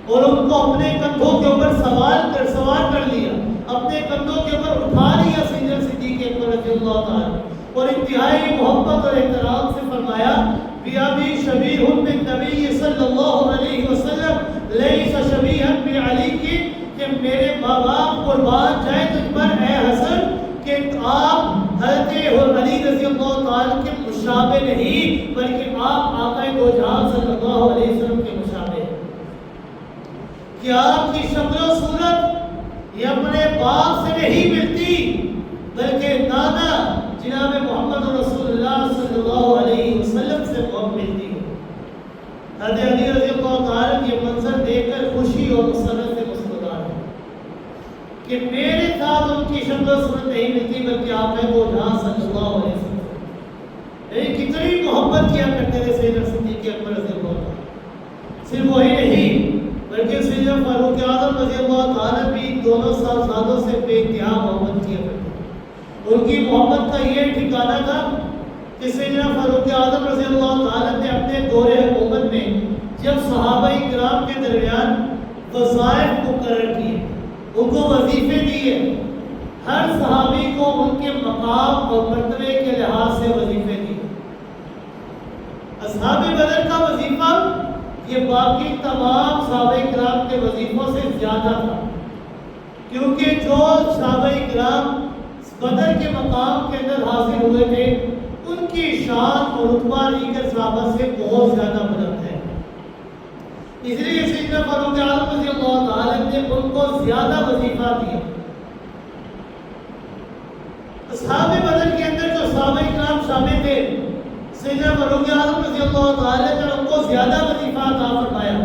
اور ان کو اپنے کندھوں کے اوپر سوار کر لیا، اپنے کندھوں کے اوپر اٹھا لیا سیدنا صدیق اکبر رضی اللہ تعالیٰ، اور انتہائی محبت اور احترام سے فرمایا بیابی شبیہ بالنبی صلی اللہ علیہ وسلم لیس شبیہا بعلی کی، کہ میرے ماں باپ قربان جائے تجھ پر اے حسن کہ آپ حضرت علی رضی اللہ تعالیٰ کے مشابہ نہیں بلکہ آپ آقا دو جہاں صلی اللہ علیہ وسلم کے مشابہ ہیں، کہ آپ کی شکل و صورت یہ اپنے باپ سے نہیں ملتی بلکہ نانا جناب محمد رسول اللہ صلی اللہ علیہ وسلم سے بہت ملتی ہے۔ حضرت علی رضی اللہ تعالیٰ یہ منظر دیکھ کر خوشی اور مسرت سے مسکرا ہے کہ میرے ساتھ ان کی شکل و صورت نہیں ملتی بلکہ آپ ہیں وہ جہاں صلی اللہ علیہ وسلم، یعنی کتنی محبت کیا کرتے تھے سیدنا صدیق اکبر رضی اللہ تعالیٰ۔ صرف وہی نہیں بلکہ سیدنا فاروق اعظم رضی اللہ تعالیٰ بھی دونوں صاحبزادوں سے بے انتہا محبت کیا کرتے تھے۔ ان کی محبت کا یہ ٹھکانہ تھا کہ سیدنا فاروق اعظم رضی اللہ تعالیٰ نے اپنے دور حکومت میں جب صحابہ کرام کے درمیان وظائف مقرر کیے، ان کو وظیفے دیے، ہر صحابی کو ان کے مقام اور مرتبے کے لحاظ سے وظیفے دیے۔ اصحاب بدر کا وظیفہ یہ باقی تمام صحابہ کرام کے وظیفوں سے زیادہ تھا، کیونکہ جو صحابہ کرام بدر کے مقام کے اندر حاضر ہوئے تھے ان کی شان اور رتبہ دیگر صحابہ سے بہت زیادہ بلند ہے، اس لیے سیدنا فاروق اعظم رضی اللہ تعالیٰ نے ان کو زیادہ وظیفہ دیا۔ اصحاب بدر کے اندر جو صحابہ کرام شامل تھے سیدنا فاروق اعظم رضی اللہ تعالیٰ نے ان کو زیادہ وظیفہ عطا فرمایا۔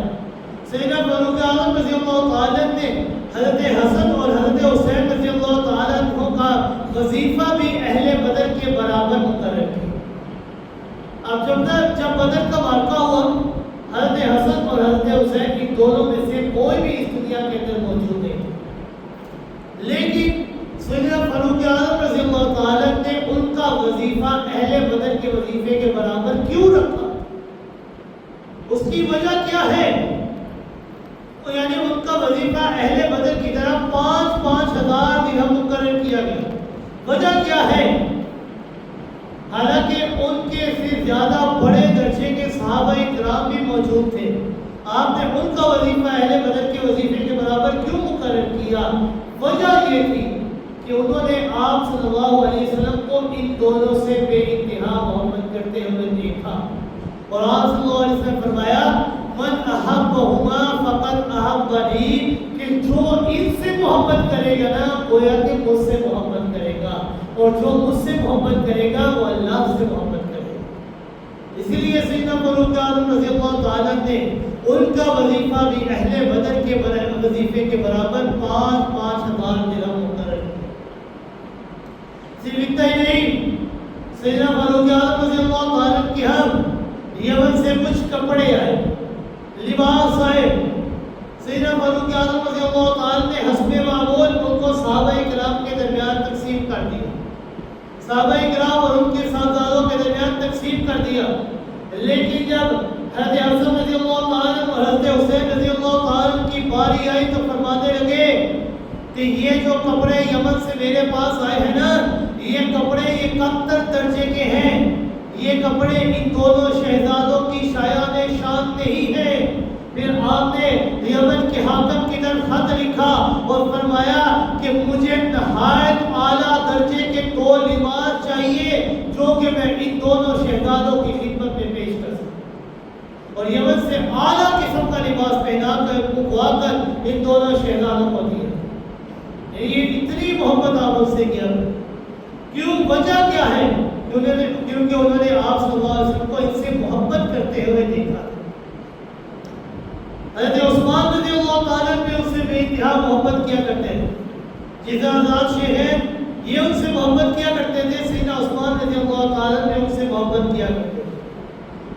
سیدنا فاروق اعظم رضی اللہ تعالیٰ نے حضرت حسن اور حضرت حسین رضی اللہ تعالیٰ عنہ کا وظیفہ بھی اہل بدر کے برابر مقرر کیا۔ اب جب بدر کا واقعہ ہوا حضرت حسن اور حضرت حسین کی دونوں میں سے کوئی بھی اس دنیا کے اندر موجود نہیں تھا، لیکن سیدنا فاروق اعظم رضی اللہ تعالیٰ نے ان کا وظیفہ اہل بدر کے وظیفے کے برابر کیوں رکھا؟ اس کی وجہ کیا ہے؟ یعنی ان کا وظیفہ اہل بدر کی طرح 5,000 درہم مقرر کیا گیا۔ وجہ کیا ہے؟ حالانکہ ان کے سے زیادہ بڑے درجے کے صحابہ کرام بھی موجود تھے، آپ نے ان کا وظیفہ اہل بدر کے وظیفے کے برابر کیوں مقرر کیا؟ وجہ یہ تھی کہ انہوں نے آپ صلی اللہ علیہ وسلم کو ان دونوں سے بے انتہا محبت کرتے ہوئے دیکھا، اور آپ صلی اللہ علیہ وسلم فرمایا من احبہما فقد احبنی، کہ جو ان سے محبت کرے گا نا گویا کہ مجھ سے محبت کرے گا، اور جو مجھ سے محبت کرے گا وہ اللہ سے محبت کرے گا۔ اسی لیے سیدنا فاروق اعظم رضی اللہ تعالیٰ نے ان کا وظیفہ بھی اہل بدر کے وظیفے کے برابر 5,000 درہم مقرر کیا۔ صرف اتنا ہی نہیں، سیدنا فاروق اعظم رضی اللہ تعالیٰ کی ہم یمن سے کچھ کپڑے آئے، لباس آئے، سیدنا فاروق اعظم رضی اللہ تعالیٰ نے حسب معمول ان کو صحابہ کرام کے درمیان تقسیم کر دیا، صحابہ کرام اور ان کے صاحبزادوں کے درمیان تقسیم کر دیا۔ لیکن جب حضرت حسن رضی اللہ تعالیٰ اور حضرت حسین رضی اللہ تعالیٰ کی باری آئی تو فرمانے لگے کہ یہ جو کپڑے یمن سے میرے پاس آئے ہیں نا، یہ کپڑے یہ کم تر درجے کے ہیں، یہ کپڑے ان دونوں شہزادوں کی شایان شان نہیں ہے۔ پھر آپ نے یمن کے حاکم کی طرف خط اعلیٰ قسم کا لباس پہنا کر پکوا کر ان دونوں شہزادوں کو دیا۔ یہ اتنی محبت آپ اس سے کیا، کیوں؟ وجہ کیا ہے؟ کیونکہ انہوں نے آپ صلی اللہ علیہ وسلم کو ان سے محبت کرتے ہوئے دیکھا۔ حضرت عثمان رضی اللہ تعالیٰ نے ان سے بے انتہا محبت کیا کرتے ہیں۔ جس آزاد شہ ہیں یہ ان سے محبت کیا کرتے تھے، سیدنا عثمان رضی اللہ تعالیٰ نے ان سے محبت کیا کرتے تھے۔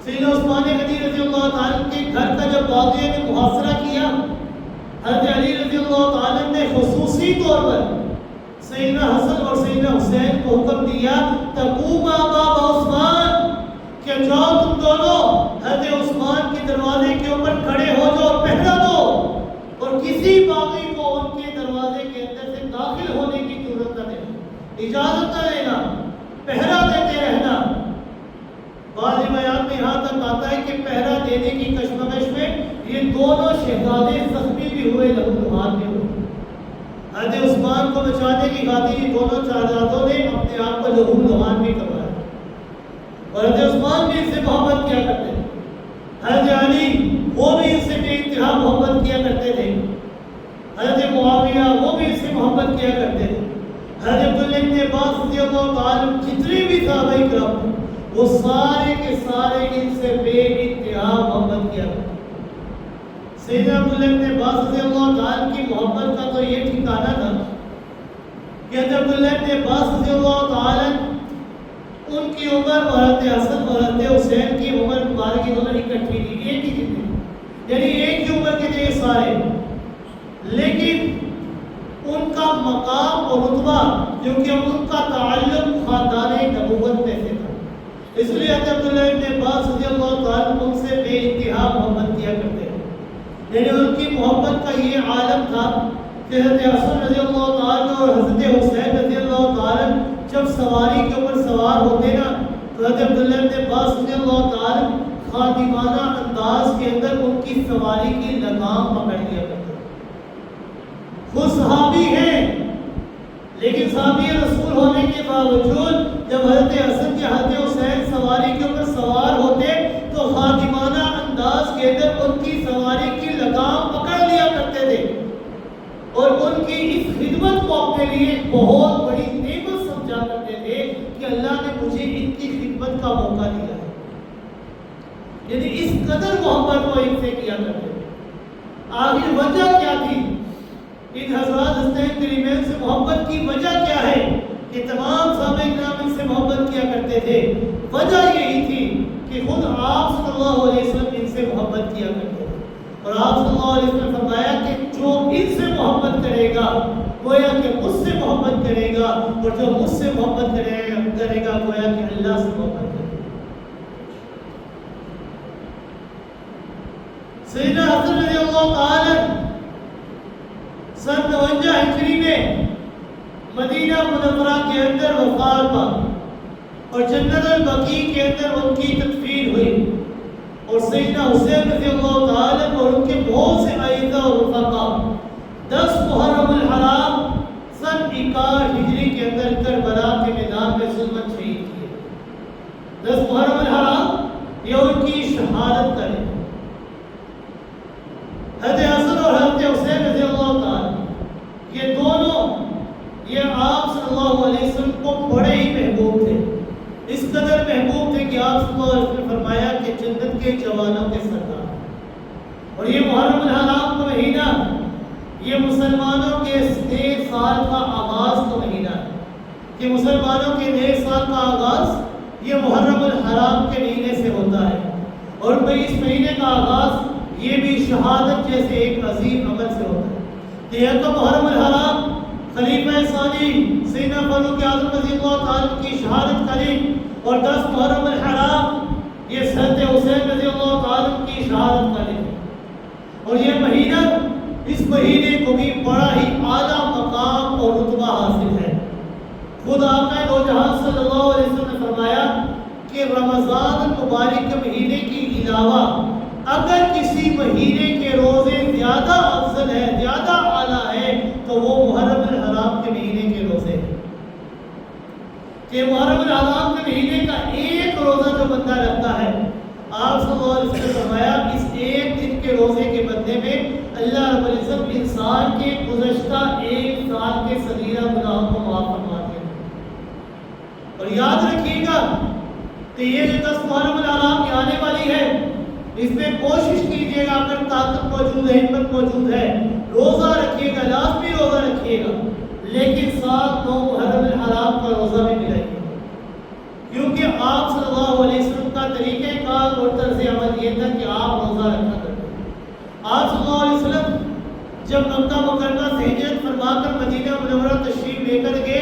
سیدنا عثمان غنی رضی اللہ تعالیٰ کے گھر کا جب باغیوں نے محاصرہ کیا، حضرت علی رضی اللہ تعالیٰ نے خصوصی طور پر سیدنا حسن اور سیدنا حسین کو حکم دیا تقوما باب عثمان، کہ جاؤ تم دونوں حضرت عثمان کے دروازے کے اوپر کھڑے ہو جاؤ، پہرا دو، اور کسی باغی کو ان کے دروازے کے اندر سے داخل ہونے کی ضرورت نہ دینا، اجازت نہ لینا، پہرا دیتے رہنا۔ بعض بیان میں یہاں تک آتا ہے کہ پہرا دینے کی کشمکش میں یہ دونوں شہزادے زخمی بھی ہوئے، لہولہان بھی ہوئے۔ حضرت عثمان کو بچانے کی خاطر یہ دونوں شہزادوں نے اپنے آپ کو لہولہان بھی کروایا، اور حضرت عثمان بھی ان سے محبت کیا کرتے تھے۔ حضرت علی وہ بھی ان سے بے انتہا محبت کیا کرتے تھے۔ حضرت معاویہ وہ بھی ان سے محبت کیا کرتے تھے۔ حضرت عبداللہ ابن عباس رضی اللہ تعالیٰ جتنے بھی صحابہ کرام وہ سارے کے سارے ان سے بے انتہا محبت کیا کرتے تھے۔ سیدنا عبداللہ ابن عباس رضی اللہ تعالیٰ کی محبت کا تو یہ ٹھکانہ تھا کہ حضرت عبداللہ ابن عباس رضی اللہ تعالیٰ ان کی عمر حضرت حسن اور حضرت حسین کی عمر مبارک دونوں اکٹھی تھی، ایک ہی تھی، یعنی ایک ہی عمر کے تھے سارے، لیکن ان کا مقام اور رتبہ کیونکہ ان کا تعلق خاندان نبوت میں سے تھا، اس لیے حضرت عبداللہ ابن عباس رضی اللہ تعالیٰ ان سے بے انتہا محبت کیا کرتے ہیں۔ یعنی ان کی محبت کا یہ عالم تھا کہ حضرت حسن رضی اللہ تعالیٰ اور حضرت حسین رضی اللہ تعالیٰ جب سواری کے اوپر سوار ہوتے نا تو حضرت عبداللہ ابن عباس رضی اللہ تعالیٰ خادمانہ انداز کے اندر ان کی سواری کی لگام پکڑ لیا کرتے، خود صحابی ہیں لیکن صحابی رسول ہونے کے باوجود جب حضرت حسن یا حضرت حسین سواری کے اوپر سوار ہوتے تو خادمانہ انداز کے اندر ان کی سواری کی لگام پکڑ لیا کرتے تھے، اور ان کی اس خدمت کو اپنے لیے بہت بڑی نعمت سمجھا کرتے تھے کہ اللہ نے مجھے ان کی خدمت کا موقع دیا ہے، یعنی اس قدر محبت کو ان سے کیا کرتے تھے۔ آخر وجہ کیا تھی؟ ان حضرات حسنین کریمین سے محبت کی وجہ کیا ہے کہ تمام صحابہ کرام ان سے محبت کیا کرتے تھے؟ وجہ یہی تھی کہ خود آپ صلی اللہ علیہ وسلم ان سے محبت کیا کرتے تھے، اور آپ صلی اللہ علیہ وسلم فرمایا کہ جو ان سے محبت کرے گا گویا کہ مجھ سے محبت کرے گا، اور جو مجھ سے محبت کرے گا گویا کہ اللہ سے محبت کرے گا۔ سیدنا حسن رضی اللہ تعالی سن 52 ہجری میں مدینہ منورہ کے اندر وفات پا، اور جنت البقیع کے اندر ان کی تدفین ہوئی، اور سیدنا حسین رضی اللہ تعالیٰ اور ان کے بہت سے اعزا اور رفقا 10 محرم الحرام سن 61 ہجری کے اندر کربلا کے میدان میں ظلمت شہید کیے۔ 10 محرم الحرام یہ ان کی شہادت کا ہے۔ حضرت حسن اور حضرت حسین رضی اللہ تعالیٰ یہ دونوں یہ آپ صلی اللہ علیہ وسلم کو بڑے ہی محبوب تھے، اس قدر محبوب تھے کہ آپ صلی اللہ علیہ وسلم نے فرمایا کہ جنت کے جوانوں کے سردار، اور یہ محرم الحرام کا مہینہ یہ مسلمانوں کے نئے سال کا آغاز کا مہینہ ہے، کہ مسلمانوں کے نئے سال کا آغاز یہ محرم الحرام کے مہینے سے ہوتا ہے، اور اس مہینے کا آغاز یہ بھی شہادت جیسے ایک عظیم عمل سے ہوتا ہے۔ یہ کا محرم الحرام خلیفہ ثانی سیدنا فاروق اعظم رضی اللہ تعالیٰ کی شہادت قریب، اور 10 محرم الحرام یہ حضرت حسین رضی اللہ تعالیٰ کی شہادت قریب، اور یہ مہینہ اس مہینے کو بھی بڑا ہی اعلیٰ مقام اور رتبہ حاصل ہے۔ خود آقا دو جہاں صلی اللہ علیہ وسلم نے فرمایا کہ رمضان المبارک کے مہینے کی علاوہ اگر کسی مہینے کے روزے زیادہ افضل ہے، زیادہ اعلیٰ ہے، تو وہ محرم الحرام کے مہینے کے روزے ہیں، کہ محرم الحرام کے مہینے کا ایک روزہ جو بندہ رکھتا ہے، آپ صلی اللہ علیہ وسلم نے فرمایا اس ایک العزت انسان کے گزشتہ 1 سال کے صغیرہ گناہوں کو معاف فرماتے ہیں۔ اور یاد رکھیے گا کہ یہ جو 10 محرم الحرام کی آنے والی ہے، اس میں کوشش کیجیے گا، اگر طاقت موجود ہے، ہمت موجود ہے، روزہ رکھیے گا، لازمی روزہ رکھیے گا، لیکن ساتھ 9 محرم الحرام کا روزہ بھی ملائیے گا، کیونکہ آپ صلی اللہ علیہ وسلم کا طریقہ کار اور طرز عمل یہ تھا کہ آپ روزہ رکھا کرتے ہیں۔ آپ صلی اللہ علیہ وسلم جب مکہ مکرمہ سے ہجرت فرما کر مدینہ منورہ تشریف لے کر گئے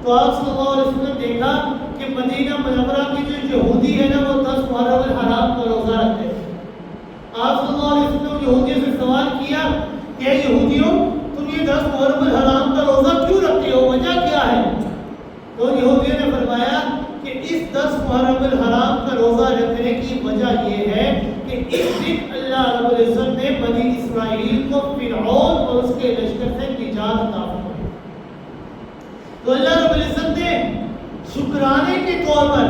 تو آپ صلی اللہ علیہ وسلم نے دیکھا کہ مدینہ منورہ کی جو یہودی ہے نا، وہ 10 محرم الحرام کا روزہ رکھتے ہیں۔ آپ صلی اللہ علیہ وسلم نے یہودیوں سے سوال کیا کہ یہودیوں، تم یہ 10 محرم الحرام کا روزہ کیوں رکھتے ہو، وجہ کیا ہے؟ تو یہودیوں نے فرمایا کہ اس 10 محرم الحرام کا روزہ رکھنے کی وجہ یہ ہے کہ اس دن اللہ رب العزت نے بنی اسرائیل کو فرعون اور اس کے لشکر سے نجات عطا فرمائی۔ تو اللہ رب العزت نے شکرانے کے طور پر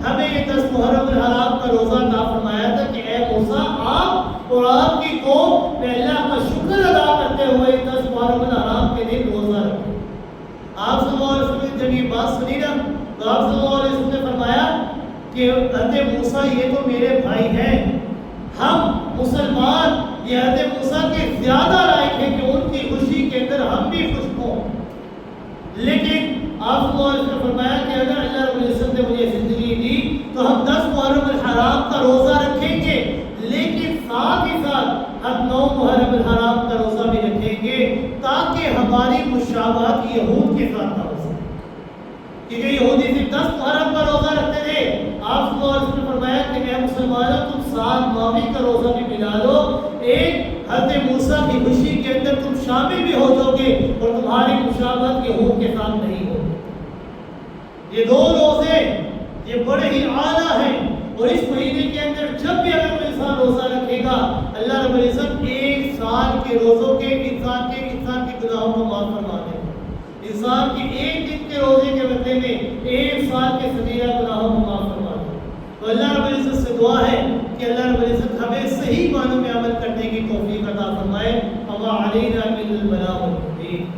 ہمیں یہ 10 محرم الحرام کا روزہ عطا فرمایا تھا کہ اے موسیٰ، آپ اور آپ کی قوم نے اللہ کا شکر ادا کرتے ہوئے 10 محرم الحرام کے دن روزہ رکھیں۔ آپ صلی اللہ علیہ وسلم نے جب یہ بات سنی نا تو آپ صلی اللہ علیہ وسلم نے فرمایا کہ حضرت موسیٰ یہ تو میرے بھائی ہیں، ہم مسلمان یہ حضرت موسیٰ کے زیادہ لائق ہیں کہ ان کی خوشی کے اندر ہم بھی خوش ہوں، لیکن آپ صلی اللہ علیہ وسلم نے فرمایا کہ اگر اللہ رب العزت نے مجھے زندگی دی تو ہم 10 محرم الحرام کا روزہ رکھیں گے، لیکن ساتھ ہی ساتھ ہم 9 محرم الحرام کا روزہ بھی رکھیں گے تاکہ ہماری مشابہت یہود کے ساتھ نہ ہو سکے، کیونکہ یہودی صرف 10 محرم کا روزہ رکھتے تھے۔ آپ صلی اللہ علیہ وسلم نے فرمایا کہ اے مسلمانوں، تم 7 ماوی کا روزہ بھی ملا لو، ایک حضرت موسیٰ کی خوشی کے اندر تم شامل بھی ہو جاؤ گے اور تمہاری مشابہت یہود کے ساتھ نہیں ہوگی۔ یہ 2 روزے یہ بڑے ہی اعلیٰ ہیں، اور اس مہینے کے اندر جب بھی اگر کوئی انسان روزہ رکھے گا، اللہ رب العزت 1 سال کے روزوں کے انسان کے گناہوں کو معاف فرما دے گا۔ انسان کے 1 دن کے روزے کے بدلے میں 1 سال کے صغیرہ گناہوں کو معاف فرما دے گا۔ تو اللہ رب العزت سے دعا ہے کہ اللہ رب العزت ہمیں صحیح معنوں میں عمل کرنے کی توفیق عطا فرمائے۔ وما علینا الا البلاغ المبین۔